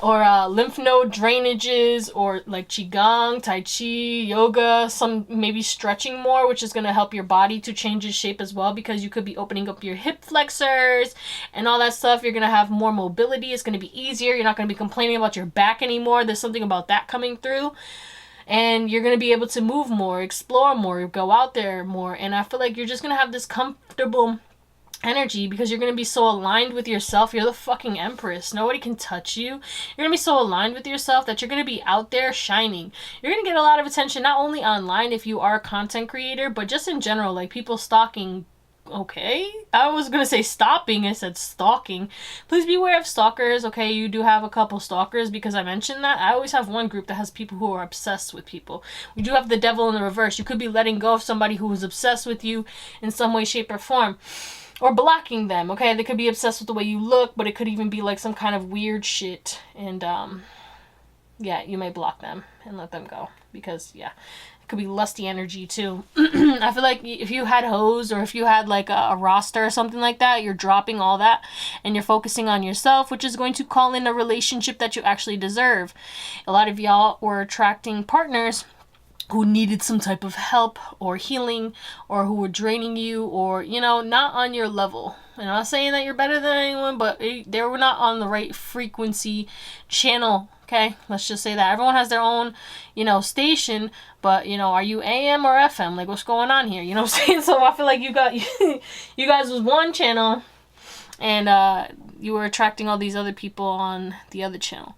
Or lymph node drainages, or like qigong, tai chi, yoga, some maybe stretching more, which is going to help your body to change its shape as well, because you could be opening up your hip flexors and all that stuff. You're going to have more mobility. It's going to be easier. You're not going to be complaining about your back anymore. There's something about that coming through. And you're going to be able to move more, explore more, go out there more. And I feel like you're just going to have this comfortable energy, because you're going to be so aligned with yourself. You're the fucking Empress. Nobody can touch you. You're going to be so aligned with yourself that you're going to be out there shining. You're going to get a lot of attention, not only online if you are a content creator, but just in general, like people stalking. Okay, I was going to say stopping. I said stalking. Please beware of stalkers. Okay, you do have a couple stalkers, because I mentioned that. I always have one group that has people who are obsessed with people. We do have the devil in the reverse. You could be letting go of somebody who is obsessed with you in some way, shape, or form. Or blocking them, okay? They could be obsessed with the way you look, but it could even be like some kind of weird shit. And, yeah, you may block them and let them go. Because, yeah, it could be lusty energy, too. I feel like if you had hoes, or if you had, like, a roster or something like that, you're dropping all that, and you're focusing on yourself, which is going to call in a relationship that you actually deserve. A lot of y'all were attracting partners who needed some type of help or healing, or who were draining you, or, you know, not on your level. I'm not saying that you're better than anyone, but they were not on the right frequency channel, okay? Let's just say that. Everyone has their own, you know, station, but, you know, are you AM or FM? Like, what's going on here? You know what I'm saying? So I feel like you guys was one channel, and you were attracting all these other people on the other channel.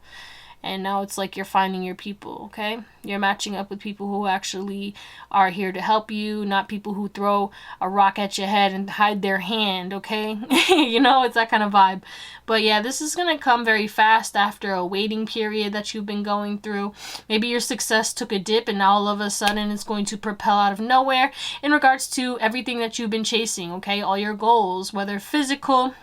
And now it's like you're finding your people, okay? You're matching up with people who actually are here to help you, not people who throw a rock at your head and hide their hand, okay? You know, it's that kind of vibe. But yeah, this is going to come very fast after a waiting period that you've been going through. Maybe your success took a dip and now all of a sudden it's going to propel out of nowhere in regards to everything that you've been chasing, okay? All your goals, whether physical.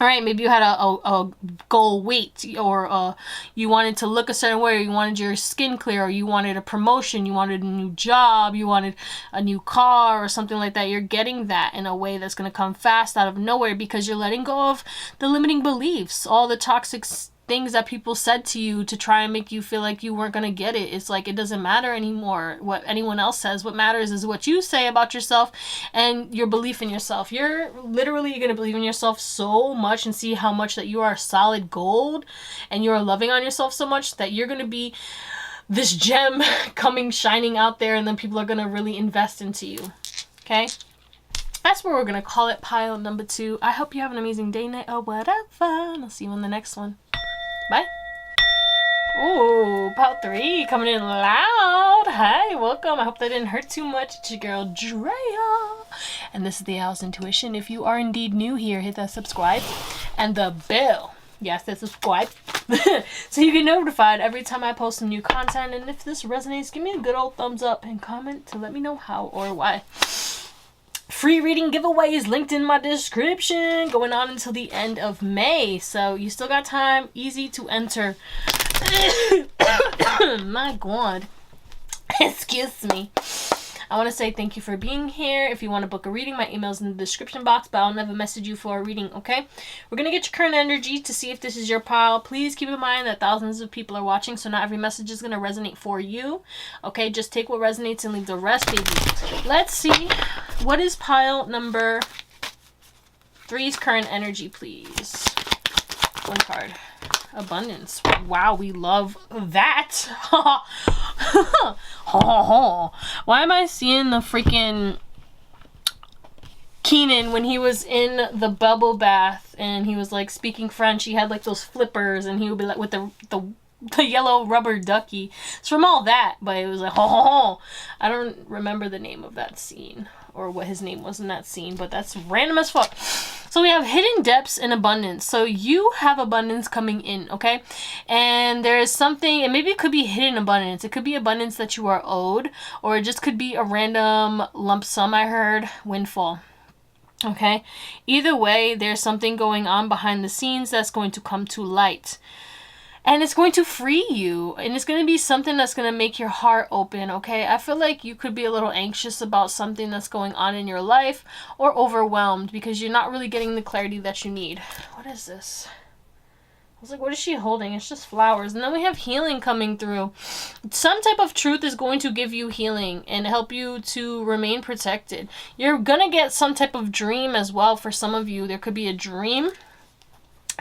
All right, maybe you had a goal weight, or you wanted to look a certain way, or you wanted your skin clear, or you wanted a promotion, you wanted a new job, you wanted a new car, or something like that. You're getting that in a way that's going to come fast out of nowhere because you're letting go of the limiting beliefs, all the toxic things that people said to you to try and make you feel like you weren't going to get it. It's like it doesn't matter anymore what anyone else says. What matters is what you say about yourself and your belief in yourself. You're literally going to believe in yourself so much and see how much that you are solid gold, and you're loving on yourself so much that you're going to be this gem coming shining out there, and then people are going to really invest into you. Okay? That's where we're going to call it pile number 2. I hope you have an amazing day, night, or whatever. And I'll see you on the next one. Bye. Ooh, pile 3 coming in loud. Hi, welcome. I hope that didn't hurt too much. It's your girl, Drea. And this is Theowlsintuition. If you are indeed new here, hit that subscribe and the bell. Yes, that subscribe. So you get notified every time I post some new content. And if this resonates, give me a good old thumbs up and comment to let me know how or why. Free reading giveaways linked in my description, going on until the end of May. So you still got time, easy to enter. My God. Excuse me. I want to say thank you for being here. If you want to book a reading, my email's in the description box, but I'll never message you for a reading, okay? We're going to get your current energy to see if this is your pile. Please keep in mind that thousands of people are watching, so not every message is going to resonate for you, okay? Just take what resonates and leave the rest, baby. Let's see. What is pile number 3's current energy, please? One card. Abundance. Wow, we love that. Why am I seeing the freaking Keenan when he was in the bubble bath and he was like speaking French? He had like those flippers and he would be like with the yellow rubber ducky. It's from all that, but it was like I don't remember the name of that scene or what his name was in that scene, but that's random as fuck. So we have hidden depths in abundance. So you have abundance coming in, okay? And there is something, and maybe it could be hidden abundance. It could be abundance that you are owed, or it just could be a random lump sum, I heard, windfall. Okay? Either way, there's something going on behind the scenes that's going to come to light. And it's going to free you. And it's going to be something that's going to make your heart open, okay? I feel like you could be a little anxious about something that's going on in your life, or overwhelmed because you're not really getting the clarity that you need. What is this? I was like, what is she holding? It's just flowers. And then we have healing coming through. Some type of truth is going to give you healing and help you to remain protected. You're going to get some type of dream as well for some of you. There could be a dream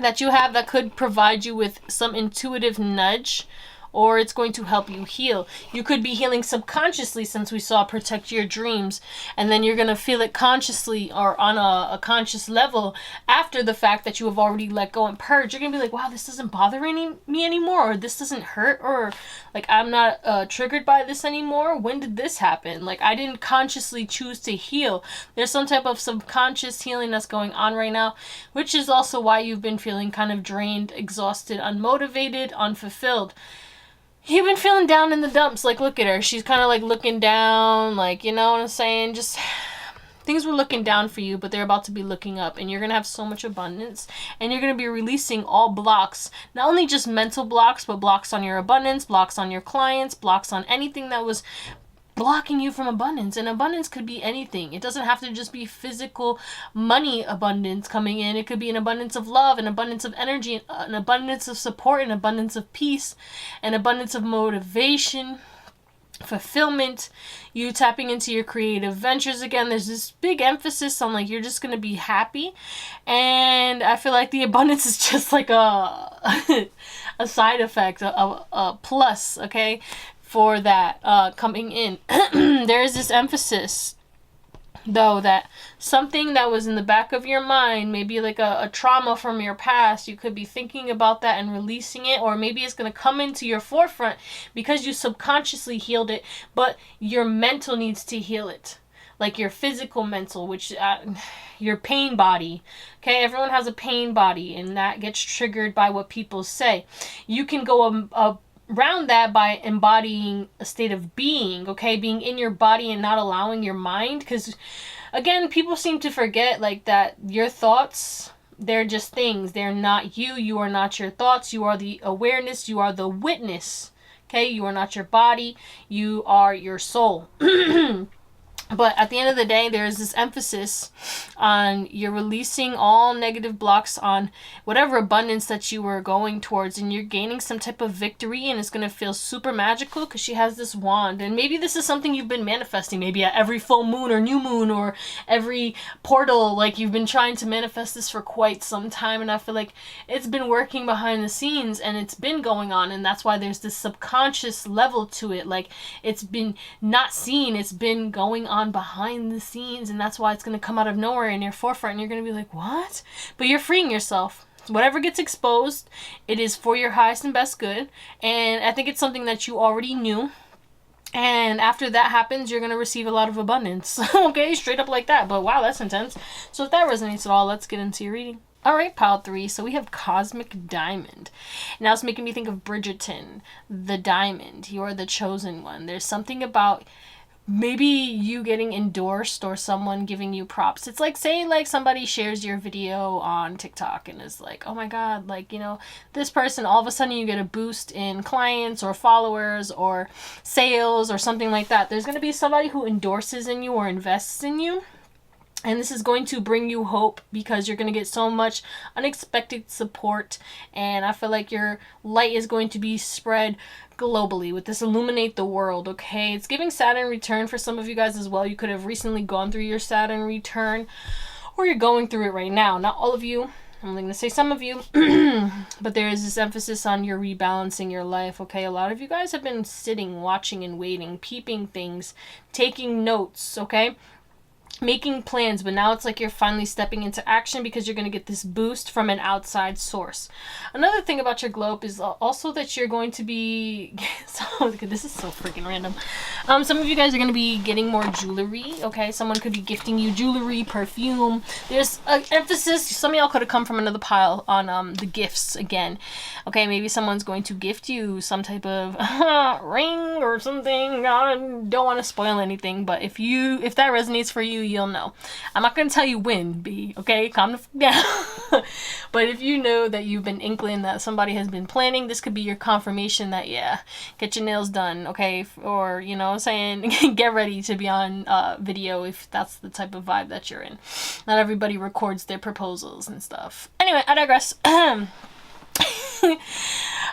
that you have that could provide you with some intuitive nudge, or it's going to help you heal. You could be healing subconsciously, since we saw protect your dreams, and then you're going to feel it consciously or on a conscious level after the fact that you have already let go and purged. You're going to be like, wow, this doesn't bother me anymore, or this doesn't hurt, or like I'm not triggered by this anymore. When did this happen? Like I didn't consciously choose to heal. There's some type of subconscious healing that's going on right now, which is also why you've been feeling kind of drained, exhausted, unmotivated, unfulfilled. You've been feeling down in the dumps. Like, look at her. She's kind of like looking down, like, you know what I'm saying? Just things were looking down for you, but they're about to be looking up, and you're going to have so much abundance, and you're going to be releasing all blocks, not only just mental blocks, but blocks on your abundance, blocks on your clients, blocks on anything that was blocking you from abundance. And abundance could be anything. It doesn't have to just be physical money abundance coming in. It could be an abundance of love, an abundance of energy, an abundance of support, an abundance of peace, an abundance of motivation, fulfillment, you tapping into your creative ventures again. There's this big emphasis on like you're just going to be happy, and I feel like the abundance is just like a a side effect, a plus, okay, for that coming in. There is this emphasis though, that something that was in the back of your mind, maybe like a trauma from your past, you could be thinking about that and releasing it, or maybe it's going to come into your forefront because you subconsciously healed it, but your mental needs to heal it. Like your physical mental, which your pain body. Okay, everyone has a pain body, and that gets triggered by what people say. You can go around that by embodying a state of being, okay, being in your body and not allowing your mind, because again, people seem to forget like that your thoughts, they're just things. They're not you. You are not your thoughts. You are the awareness. You are the witness. Okay, you are not your body. You are your soul. But at the end of the day, there's this emphasis on you're releasing all negative blocks on whatever abundance that you were going towards, and you're gaining some type of victory, and it's going to feel super magical because she has this wand. And maybe this is something you've been manifesting, maybe at every full moon or new moon or every portal. Like, you've been trying to manifest this for quite some time, and I feel like it's been working behind the scenes and it's been going on, and that's why there's this subconscious level to it. Like, it's been not seen, it's been going on behind the scenes, and that's why it's going to come out of nowhere in your forefront, and you're going to be like, what? But you're freeing yourself. Whatever gets exposed, it is for your highest and best good, and I think it's something that you already knew. And after that happens, you're going to receive a lot of abundance. Okay, straight up like that. But wow, that's intense. So if that resonates at all, let's get into your reading. All right, pile 3. So we have Cosmic Diamond. Now it's making me think of Bridgerton, the diamond. You are the chosen one. There's something about maybe you getting endorsed or someone giving you props. It's like, say like somebody shares your video on TikTok and is like, oh my god, like, you know, this person, all of a sudden you get a boost in clients or followers or sales or something like that. There's going to be somebody who endorses in you or invests in you. And this is going to bring you hope because you're going to get so much unexpected support. And I feel like your light is going to be spread globally with this illuminate the world, okay? It's giving Saturn return for some of you guys as well. You could have recently gone through your Saturn return, or you're going through it right now. Not all of you. I'm only going to say some of you. But there is this emphasis on your rebalancing your life, okay? A lot of you guys have been sitting, watching and waiting, peeping things, taking notes, okay? Making plans, but now it's like you're finally stepping into action because you're going to get this boost from an outside source. Another thing about your globe is also that you're going to be this is so freaking random. Some of you guys are going to be getting more jewelry, okay? Someone could be gifting you jewelry, perfume. There's an emphasis, some of y'all could have come from another pile on the gifts again. Okay, maybe someone's going to gift you some type of ring or something. I don't want to spoil anything, but if that resonates for you, you'll know. I'm not going to tell you when, B, okay? Calm the f down. But if you know that you've been inkling that somebody has been planning, this could be your confirmation that, yeah, get your nails done, okay? Or, you know what I'm saying, get ready to be on video if that's the type of vibe that you're in. Not everybody records their proposals and stuff. Anyway, I digress.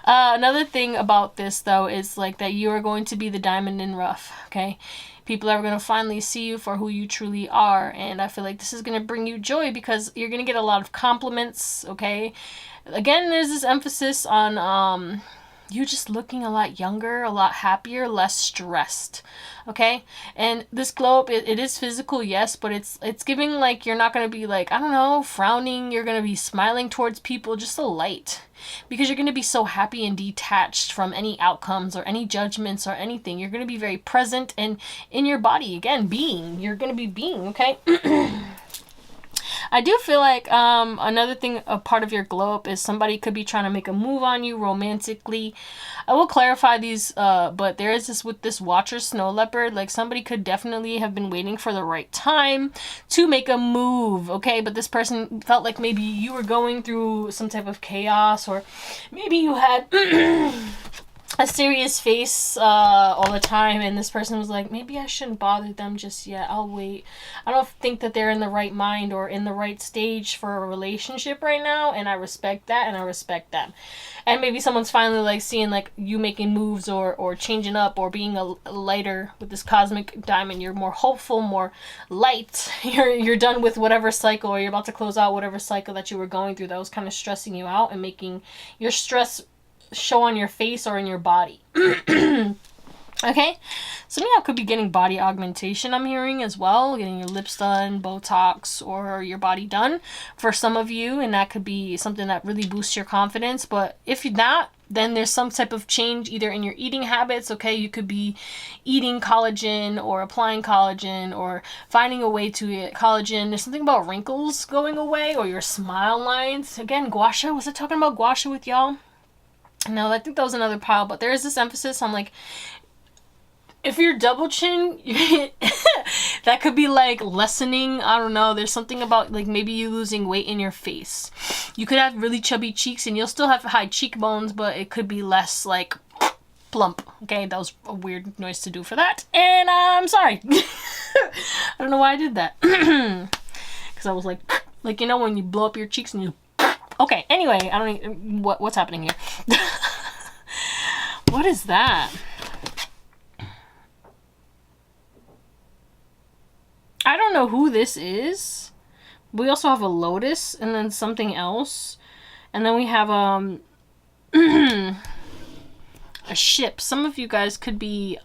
Another thing about this, though, is like that you are going to be the diamond in rough, okay? People are going to finally see you for who you truly are, and I feel like this is going to bring you joy because you're going to get a lot of compliments, okay? Again, there's this emphasis on you just looking a lot younger, a lot happier, less stressed, okay? And this globe, it is physical, yes, but it's giving like you're not going to be like, I don't know, frowning. You're going to be smiling towards people, just a light, because you're going to be so happy and detached from any outcomes or any judgments or anything. You're going to be very present and in your body, again, being. You're going to be being, okay? I do feel like another thing, a part of your globe, is somebody could be trying to make a move on you romantically. I will clarify these, but there is this with this Watcher Snow Leopard, like somebody could definitely have been waiting for the right time to make a move, okay? But this person felt like maybe you were going through some type of chaos, or maybe you had a serious face all the time, and this person was like, maybe I shouldn't bother them just yet, I'll wait. I don't think that they're in the right mind or in the right stage for a relationship right now, and I respect that, and I respect them. And maybe someone's finally like seeing like you making moves or changing up or being a lighter with this cosmic diamond. You're more hopeful, more light. You're done with whatever cycle, or you're about to close out whatever cycle that you were going through that was kind of stressing you out and making your stress show on your face or in your body. Okay, some of y'all could be getting body augmentation, I'm hearing as well, getting your lips done, Botox, or your body done for some of you, and that could be something that really boosts your confidence. But if you're not, then there's some type of change either in your eating habits. Okay, you could be eating collagen or applying collagen or finding a way to get collagen. There's something about wrinkles going away or your smile lines. Again, gua sha, was I talking about gua sha with y'all? No, I think that was another pile, but there is this emphasis on like, if you're double chin, that could be like lessening. I don't know. There's something about like maybe you losing weight in your face. You could have really chubby cheeks and you'll still have high cheekbones, but it could be less like plump. Okay, that was a weird noise to do for that. And I'm sorry. I don't know why I did that. Because I was like, you know, when you blow up your cheeks and you... Okay, anyway, I don't even... What's happening here? What is that? I don't know who this is. We also have a lotus and then something else. And then we have a ship. Some of you guys could be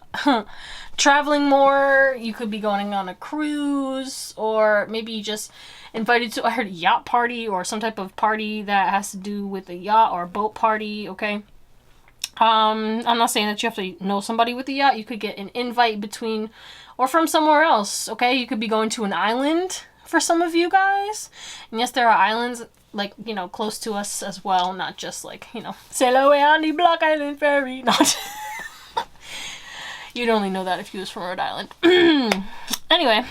traveling more. You could be going on a cruise, or maybe you just invited to, I heard, a yacht party or some type of party that has to do with a yacht or a boat party. Okay. I'm not saying that you have to know somebody with a yacht. You could get an invite between or from somewhere else. Okay, you could be going to an island for some of you guys. And yes, there are islands like, you know, close to us as well, not just like, you know, sail away on the Block Island ferry. Not you'd only know that if you was from Rhode Island. Anyway,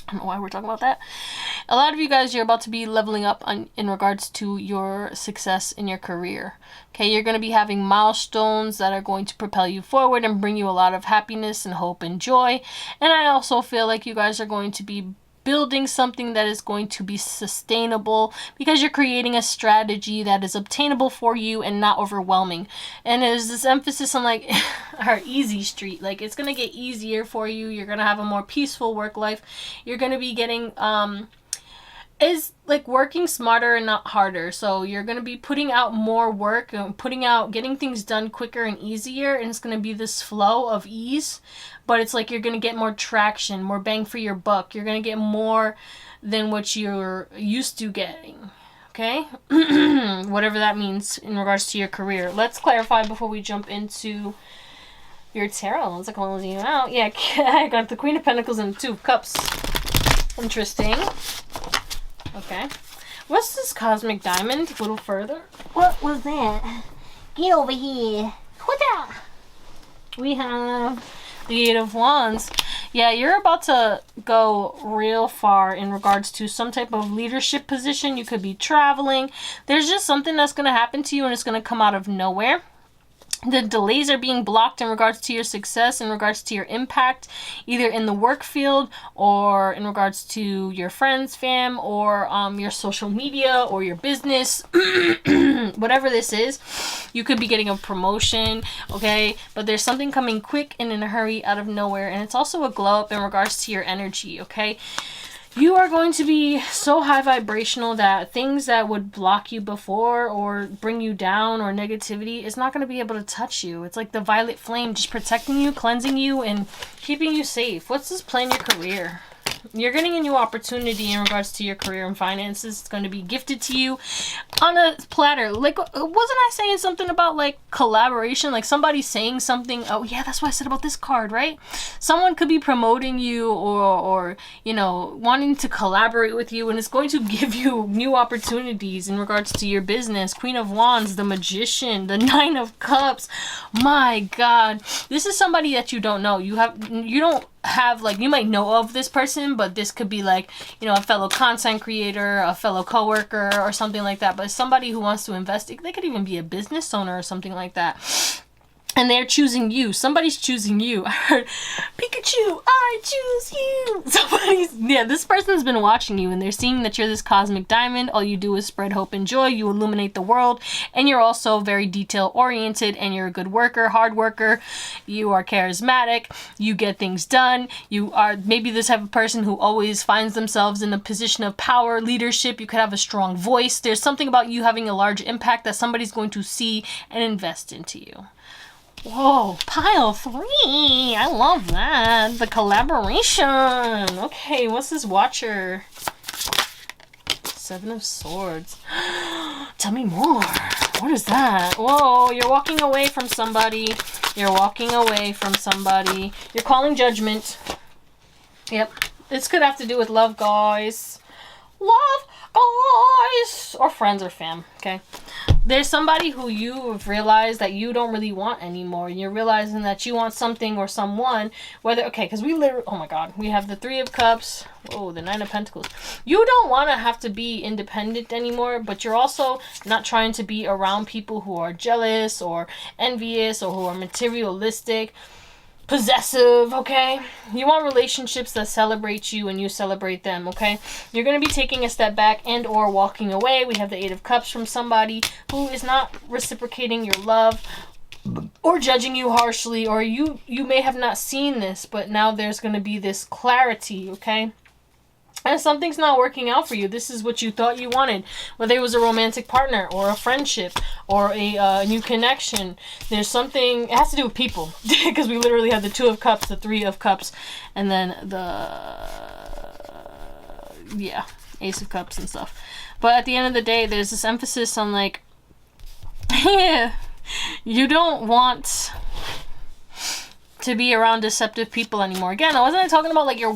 I don't know why we're talking about that. A lot of you guys, you're about to be leveling up in regards to your success in your career. Okay, you're going to be having milestones that are going to propel you forward and bring you a lot of happiness and hope and joy. And I also feel like you guys are going to be building something that is going to be sustainable because you're creating a strategy that is obtainable for you and not overwhelming. And there's this emphasis on like our easy street. Like, it's going to get easier for you. You're going to have a more peaceful work life. You're going to be getting is like working smarter and not harder. So you're going to be putting out more work and getting things done quicker and easier. And it's going to be this flow of ease, but it's like you're going to get more traction, more bang for your buck. You're going to get more than what you're used to getting. Okay. Whatever that means in regards to your career. Let's clarify before we jump into your tarot. Let's close you out. Yeah. I got the Queen of Pentacles and the Two of Cups. Interesting. Okay. What's this cosmic diamond? A little further. What was that? Get over here. What's that? We have the Eight of Wands. Yeah, you're about to go real far in regards to some type of leadership position. You could be traveling. There's just something that's going to happen to you and it's going to come out of nowhere. The delays are being blocked in regards to your success, in regards to your impact, either in the work field or in regards to your friends, fam, or your social media or your business. Whatever this is, you could be getting a promotion, okay? But there's something coming quick and in a hurry out of nowhere. And it's also a glow up in regards to your energy, okay? You are going to be so high vibrational that things that would block you before or bring you down or negativity is not going to be able to touch you. It's like the violet flame just protecting you, cleansing you, and keeping you safe. What's this play in your career? You're getting a new opportunity in regards to your career and finances. It's going to be gifted to you on a platter. Like, wasn't I saying something about like collaboration? Like somebody saying something. Oh yeah, that's what I said about this card, right? Someone could be promoting you or you know, wanting to collaborate with you, and it's going to give you new opportunities in regards to your business. Queen of Wands, the Magician, the Nine of Cups. My God, this is somebody that you don't know. You don't have, like, you might know of this person, but this could be like, you know, a fellow content creator, a fellow coworker, or something like that. But somebody who wants to invest, they could even be a business owner or something like that. And they're choosing you. Somebody's choosing you. I heard, Pikachu, I choose you. This person's been watching you and they're seeing that you're this cosmic diamond. All you do is spread hope and joy. You illuminate the world. And you're also very detail oriented and you're a good worker, hard worker. You are charismatic. You get things done. You are maybe this type of person who always finds themselves in a position of power, leadership. You could have a strong voice. There's something about you having a large impact that somebody's going to see and invest into you. Whoa, pile 3. I love that. The collaboration. Okay, what's this Watcher? 7 of Swords. Tell me more. What is that? Whoa, you're walking away from somebody. You're walking away from somebody. You're calling judgment. Yep. This could have to do with love, guys. Love, guys. Or friends or fam, okay? There's somebody who you've realized that you don't really want anymore. You're realizing that you want something or someone, whether, okay, because we literally, oh my God, we have the 3 of Cups, oh, the 9 of Pentacles. You don't want to have to be independent anymore, but you're also not trying to be around people who are jealous or envious or who are materialistic, possessive, okay? You want relationships that celebrate you and you celebrate them, okay? You're going to be taking a step back and or walking away. We have the 8 of Cups from somebody who is not reciprocating your love or judging you harshly, or you may have not seen this, but now there's going to be this clarity, okay? And something's not working out for you. This is what you thought you wanted, whether it was a romantic partner or a friendship or a new connection. There's something, it has to do with people, because we literally have the 2 of Cups, the 3 of Cups, and then the Ace of Cups and stuff. But at the end of the day, there's this emphasis on like, yeah, you don't want to be around deceptive people anymore. Again, I wasn't talking about like you've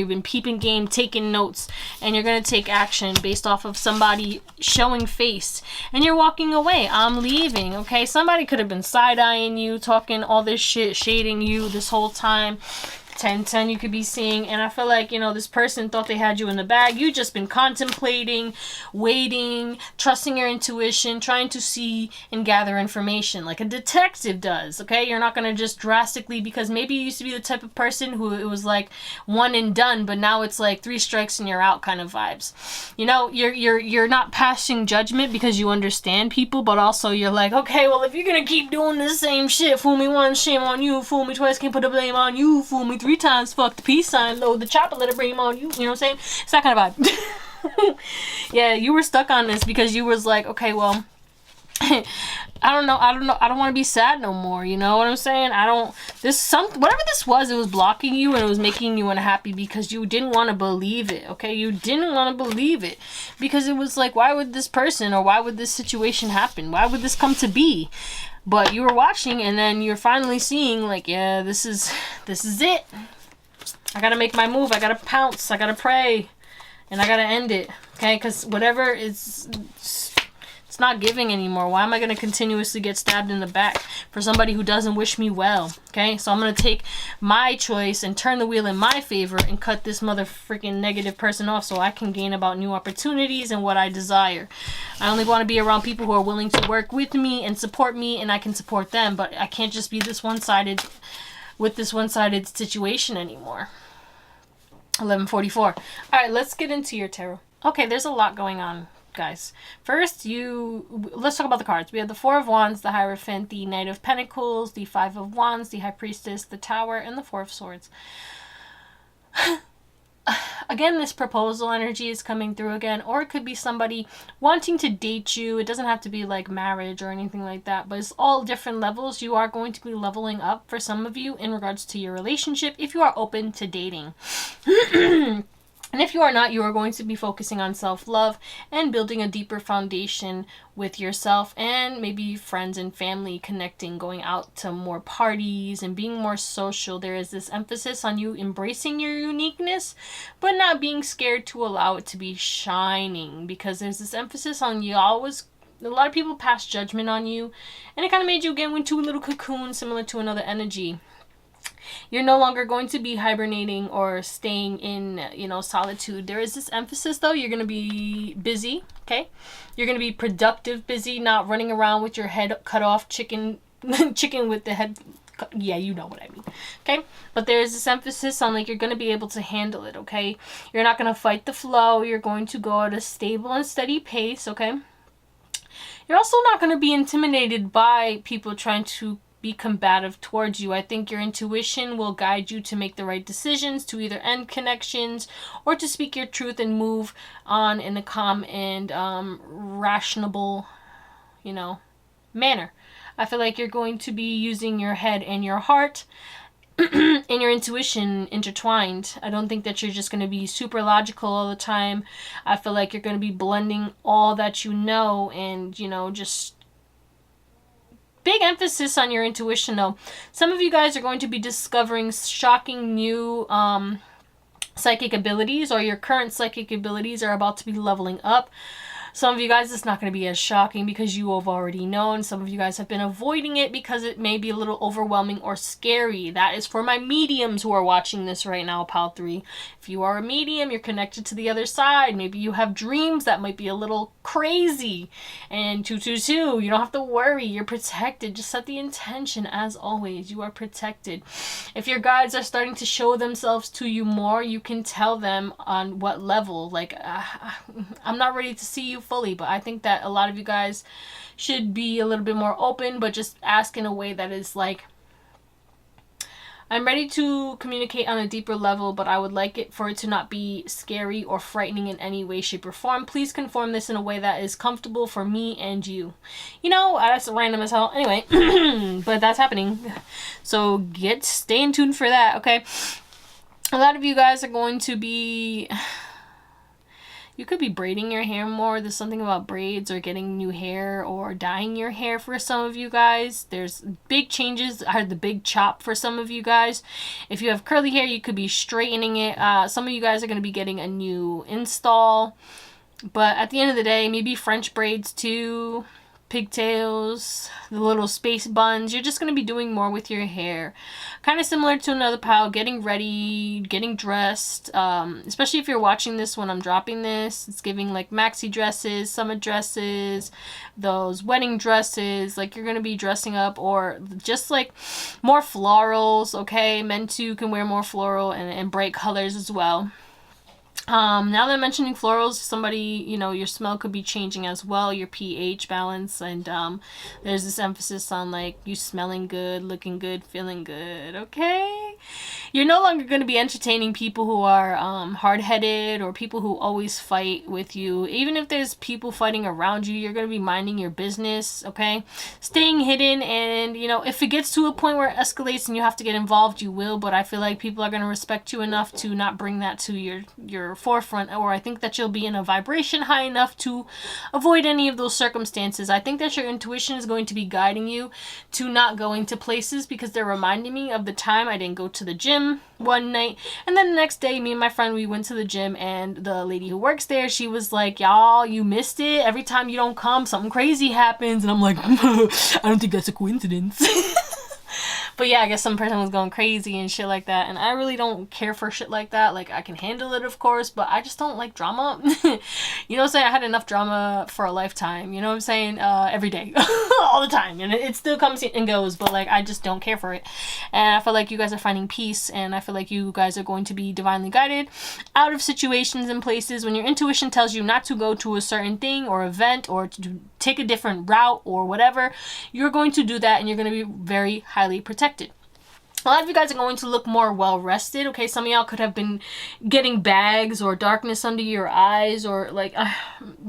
been peeping game, taking notes, and you're going to take action based off of somebody showing face, and you're walking away. I'm leaving, okay? Somebody could have been side-eyeing you, talking all this shit, shading you this whole time. 10-10 you could be seeing, and I feel like, you know, this person thought they had you in the bag. You just been contemplating, waiting, trusting your intuition, trying to see and gather information like a detective does, okay? You're not gonna just drastically, because maybe you used to be the type of person who it was like one and done, but now it's like 3 strikes and you're out kind of vibes. You know, you're not passing judgment because you understand people, but also you're like, okay, well, if you're gonna keep doing the same shit, fool me once, shame on you, fool me twice, can't put the blame on you, fool me 3 times, fuck the peace sign, load the chopper, let it bring on you. You know what I'm saying? It's that kind of vibe. Yeah, you were stuck on this because you was like, okay, well, I don't know. I don't want to be sad no more. You know what I'm saying? Whatever this was, it was blocking you and it was making you unhappy because you didn't want to believe it. Okay, you didn't want to believe it because it was like, why would this person or why would this situation happen? Why would this come to be? But you were watching, and then you're finally seeing, like, yeah, this is it. I gotta make my move. I gotta pounce. I gotta pray, and I gotta end it. Okay, because whatever it's not giving anymore. Why am I gonna continuously get stabbed in the back for somebody who doesn't wish me well? Okay, so I'm gonna take my choice and turn the wheel in my favor and cut this mother freaking negative person off so I can gain about new opportunities and what I desire. I only want to be around people who are willing to work with me and support me, and I can support them, but I can't just be this one-sided with this one-sided situation anymore. 11:44. All right, let's get into your tarot. Okay, there's a lot going on, guys. First, let's talk about the cards. We have the 4 of Wands, the Hierophant, the Knight of Pentacles, the 5 of Wands, the High Priestess, the Tower, and the 4 of Swords. Again, this proposal energy is coming through again, or it could be somebody wanting to date you. It doesn't have to be like marriage or anything like that, but it's all different levels. You are going to be leveling up for some of you in regards to your relationship if you are open to dating. And if you are not, you are going to be focusing on self-love and building a deeper foundation with yourself and maybe friends and family, connecting, going out to more parties and being more social. There is this emphasis on you embracing your uniqueness, but not being scared to allow it to be shining, because there's this emphasis on you always. A lot of people pass judgment on you, and it kind of made you get into a little cocoon similar to another energy. You're no longer going to be hibernating or staying in, solitude. There is this emphasis, though. You're going to be busy, okay? You're going to be productive, busy, not running around with your head cut off, chicken with the head. Yeah, you know what I mean, okay? But there's this emphasis on, like, you're going to be able to handle it, okay? You're not going to fight the flow. You're going to go at a stable and steady pace, okay? You're also not going to be intimidated by people trying to be combative towards you. I think your intuition will guide you to make the right decisions, to either end connections or to speak your truth and move on in a calm and rational, manner. I feel like you're going to be using your head and your heart and your intuition intertwined. I don't think that you're just going to be super logical all the time. I feel like you're going to be blending all that you know, and, you know, just big emphasis on your intuition though. Some of you guys are going to be discovering shocking new psychic abilities, or your current psychic abilities are about to be leveling up. Some of you guys, it's not going to be as shocking because you have already known. Some of you guys have been avoiding it because it may be a little overwhelming or scary. That is for my mediums who are watching this right now, Pal 3. If you are a medium, you're connected to the other side. Maybe you have dreams that might be a little crazy. And 222, you don't have to worry. You're protected. Just set the intention. As always, you are protected. If your guides are starting to show themselves to you more, you can tell them on what level. Like, I'm not ready to see you fully, but I think that a lot of you guys should be a little bit more open, but just ask in a way that is like, I'm ready to communicate on a deeper level, but I would like it for it to not be scary or frightening in any way, shape, or form. Please conform this in a way that is comfortable for me and you. You know, that's random as hell. Anyway, but that's happening. So stay in tune for that, okay? A lot of you guys are going to be... You could be braiding your hair more. There's something about braids or getting new hair or dyeing your hair for some of you guys. There's big changes. I heard the big chop for some of you guys. If you have curly hair, you could be straightening it. Some of you guys are going to be getting a new install. But at the end of the day, maybe French braids too. Pigtails, the little space buns. You're just going to be doing more with your hair. Kind of similar to another pal, getting ready, getting dressed. Especially if you're watching this when I'm dropping this. It's giving like maxi dresses, summit dresses, those wedding dresses. Like you're going to be dressing up, or just like more florals, okay? Men too can wear more floral and bright colors as well. Now that I'm mentioning florals, somebody, you know, your smell could be changing as well, your pH balance, and there's this emphasis on like you smelling good, looking good, feeling good, okay? You're no longer going to be entertaining people who are hard-headed or people who always fight with you. Even if there's people fighting around you, you're going to be minding your business, okay? Staying hidden, and, you know, if it gets to a point where it escalates and you have to get involved, you will, but I feel like people are going to respect you enough to not bring that to your forefront, or I think that you'll be in a vibration high enough to avoid any of those circumstances. I think that your intuition is going to be guiding you to not going to places because they're reminding me of the time I didn't go to the gym one night, and then the next day me and my friend, we went to the gym, and the lady who works there, she was like, y'all, you missed it. Every time you don't come, something crazy happens. And I'm like, I don't think that's a coincidence. But yeah, I guess some person was going crazy and shit like that, and I really don't care for shit like that. Like, I can handle it, of course, but I just don't like drama. You know what I'm saying? I had enough drama for a lifetime, you know what I'm saying? Every day. All the time. And it still comes and goes, but like, I just don't care for it. And I feel like you guys are finding peace, and I feel like you guys are going to be divinely guided out of situations and places. When your intuition tells you not to go to a certain thing or event, or to take a different route or whatever, you're going to do that, and you're going to be very highly protected. A lot of you guys are going to look more well rested, okay? Some of y'all could have been getting bags or darkness under your eyes, or like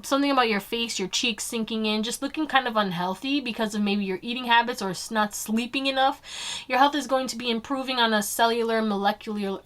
something about your face, your cheeks sinking in, just looking kind of unhealthy because of maybe your eating habits or not sleeping enough. Your health is going to be improving on a cellular, molecular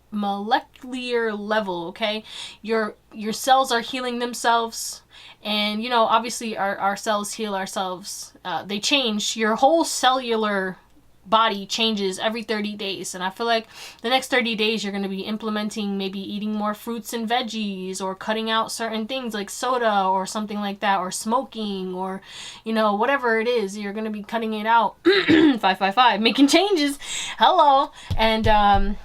level, okay? Your cells are healing themselves. And, you know, obviously our cells heal ourselves. They change. Your whole cellular body changes every 30 days. And I feel like the next 30 days you're going to be implementing maybe eating more fruits and veggies, or cutting out certain things like soda or something like that, or smoking, or, you know, whatever it is, you're going to be cutting it out. 555, making changes. Hello. And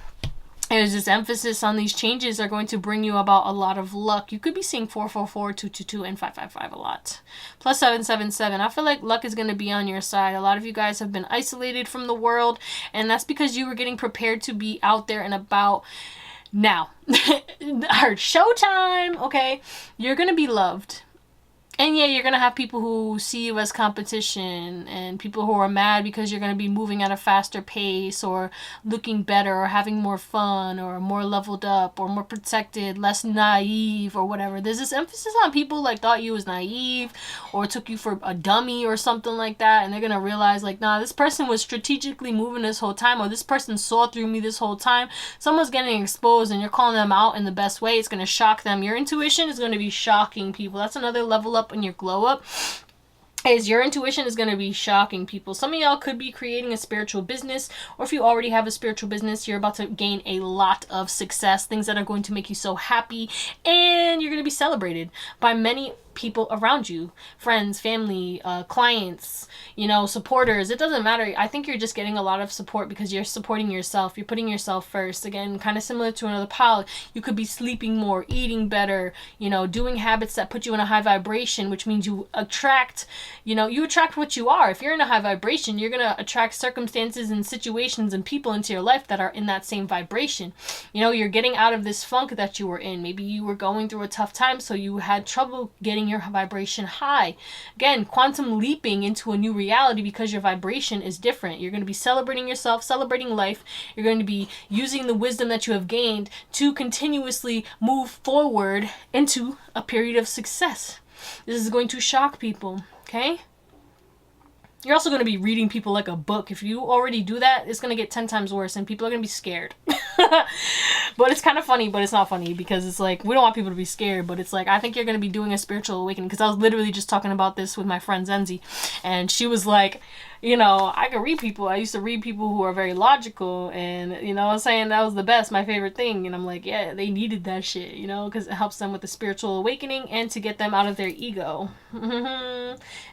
there's this emphasis on these changes are going to bring you about a lot of luck. You could be seeing 444, 222, and 555 a lot. Plus 777. I feel like luck is going to be on your side. A lot of you guys have been isolated from the world, and that's because you were getting prepared to be out there and about. Now, our showtime, okay? You're going to be loved. And yeah, you're going to have people who see you as competition and people who are mad because you're going to be moving at a faster pace or looking better or having more fun or more leveled up or more protected, less naive or whatever. There's this emphasis on people like thought you was naive or took you for a dummy or something like that. And they're going to realize like, nah, this person was strategically moving this whole time, or this person saw through me this whole time. Someone's getting exposed and you're calling them out in the best way. It's going to shock them. Your intuition is going to be shocking people. That's another level up in your glow up, is your intuition is going to be shocking people. Some of y'all could be creating a spiritual business, or if you already have a spiritual business, you're about to gain a lot of success, things that are going to make you so happy, and you're going to be celebrated by many people around you, friends, family, clients, supporters. It doesn't matter. I think you're just getting a lot of support because you're supporting yourself. You're putting yourself first. Again, kind of similar to another pile. You could be sleeping more, eating better, doing habits that put you in a high vibration, which means you attract, you attract what you are. If you're in a high vibration, you're going to attract circumstances and situations and people into your life that are in that same vibration. You're getting out of this funk that you were in. Maybe you were going through a tough time, so you had trouble getting your vibration high. Again, quantum leaping into a new reality because your vibration is different. You're going to be celebrating yourself, celebrating life. You're going to be using the wisdom that you have gained to continuously move forward into a period of success. This is going to shock people, okay? You're also going to be reading people like a book. If you already do that, it's going to get 10 times worse and people are going to be scared. But it's kind of funny, but it's not funny because it's like, we don't want people to be scared, but it's like, I think you're going to be doing a spiritual awakening, because I was literally just talking about this with my friend Zenzi, and she was like, I could read people. I used to read people who are very logical, and, I was saying that was the best, my favorite thing. And I'm like, yeah, they needed that shit, because it helps them with the spiritual awakening and to get them out of their ego.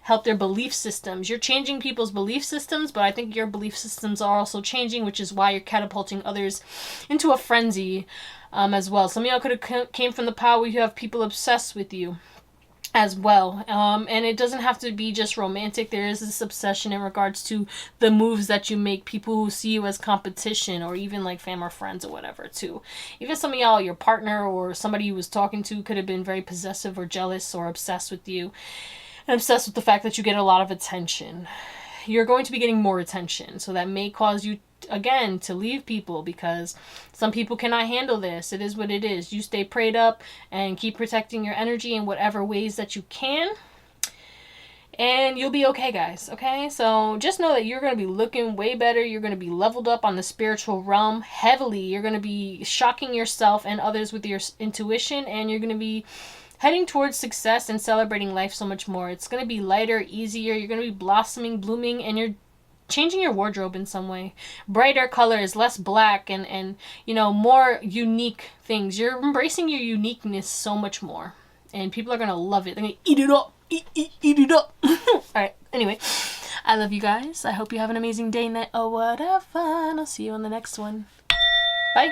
Help their belief systems. You're changing people's belief systems, but I think your belief systems are also changing, which is why you're catapulting others into a frenzy as well. Some of y'all could have came from the power where you have people obsessed with you as well. And it doesn't have to be just romantic. There is this obsession in regards to the moves that you make, people who see you as competition, or even like fam or friends or whatever too. Even some of y'all, your partner or somebody you was talking to could have been very possessive or jealous or obsessed with you, and obsessed with the fact that you get a lot of attention. You're going to be getting more attention, so that may cause you again to leave people, because some people cannot handle this. It is what it is. You stay prayed up and keep protecting your energy in whatever ways that you can, and you'll be okay, guys. Okay, so just know that you're going to be looking way better. You're going to be leveled up on the spiritual realm heavily. You're going to be shocking yourself and others with your intuition, and you're going to be heading towards success and celebrating life so much more. It's going to be lighter, easier. You're going to be blossoming, blooming, and you're changing your wardrobe in some way. Brighter colors, less black, and more unique things. You're embracing your uniqueness so much more, and people are going to love it. They're going to eat it up. Eat it up. All right, anyway, I love you guys. I hope you have an amazing day, night, or whatever, and I'll see you on the next one. Bye.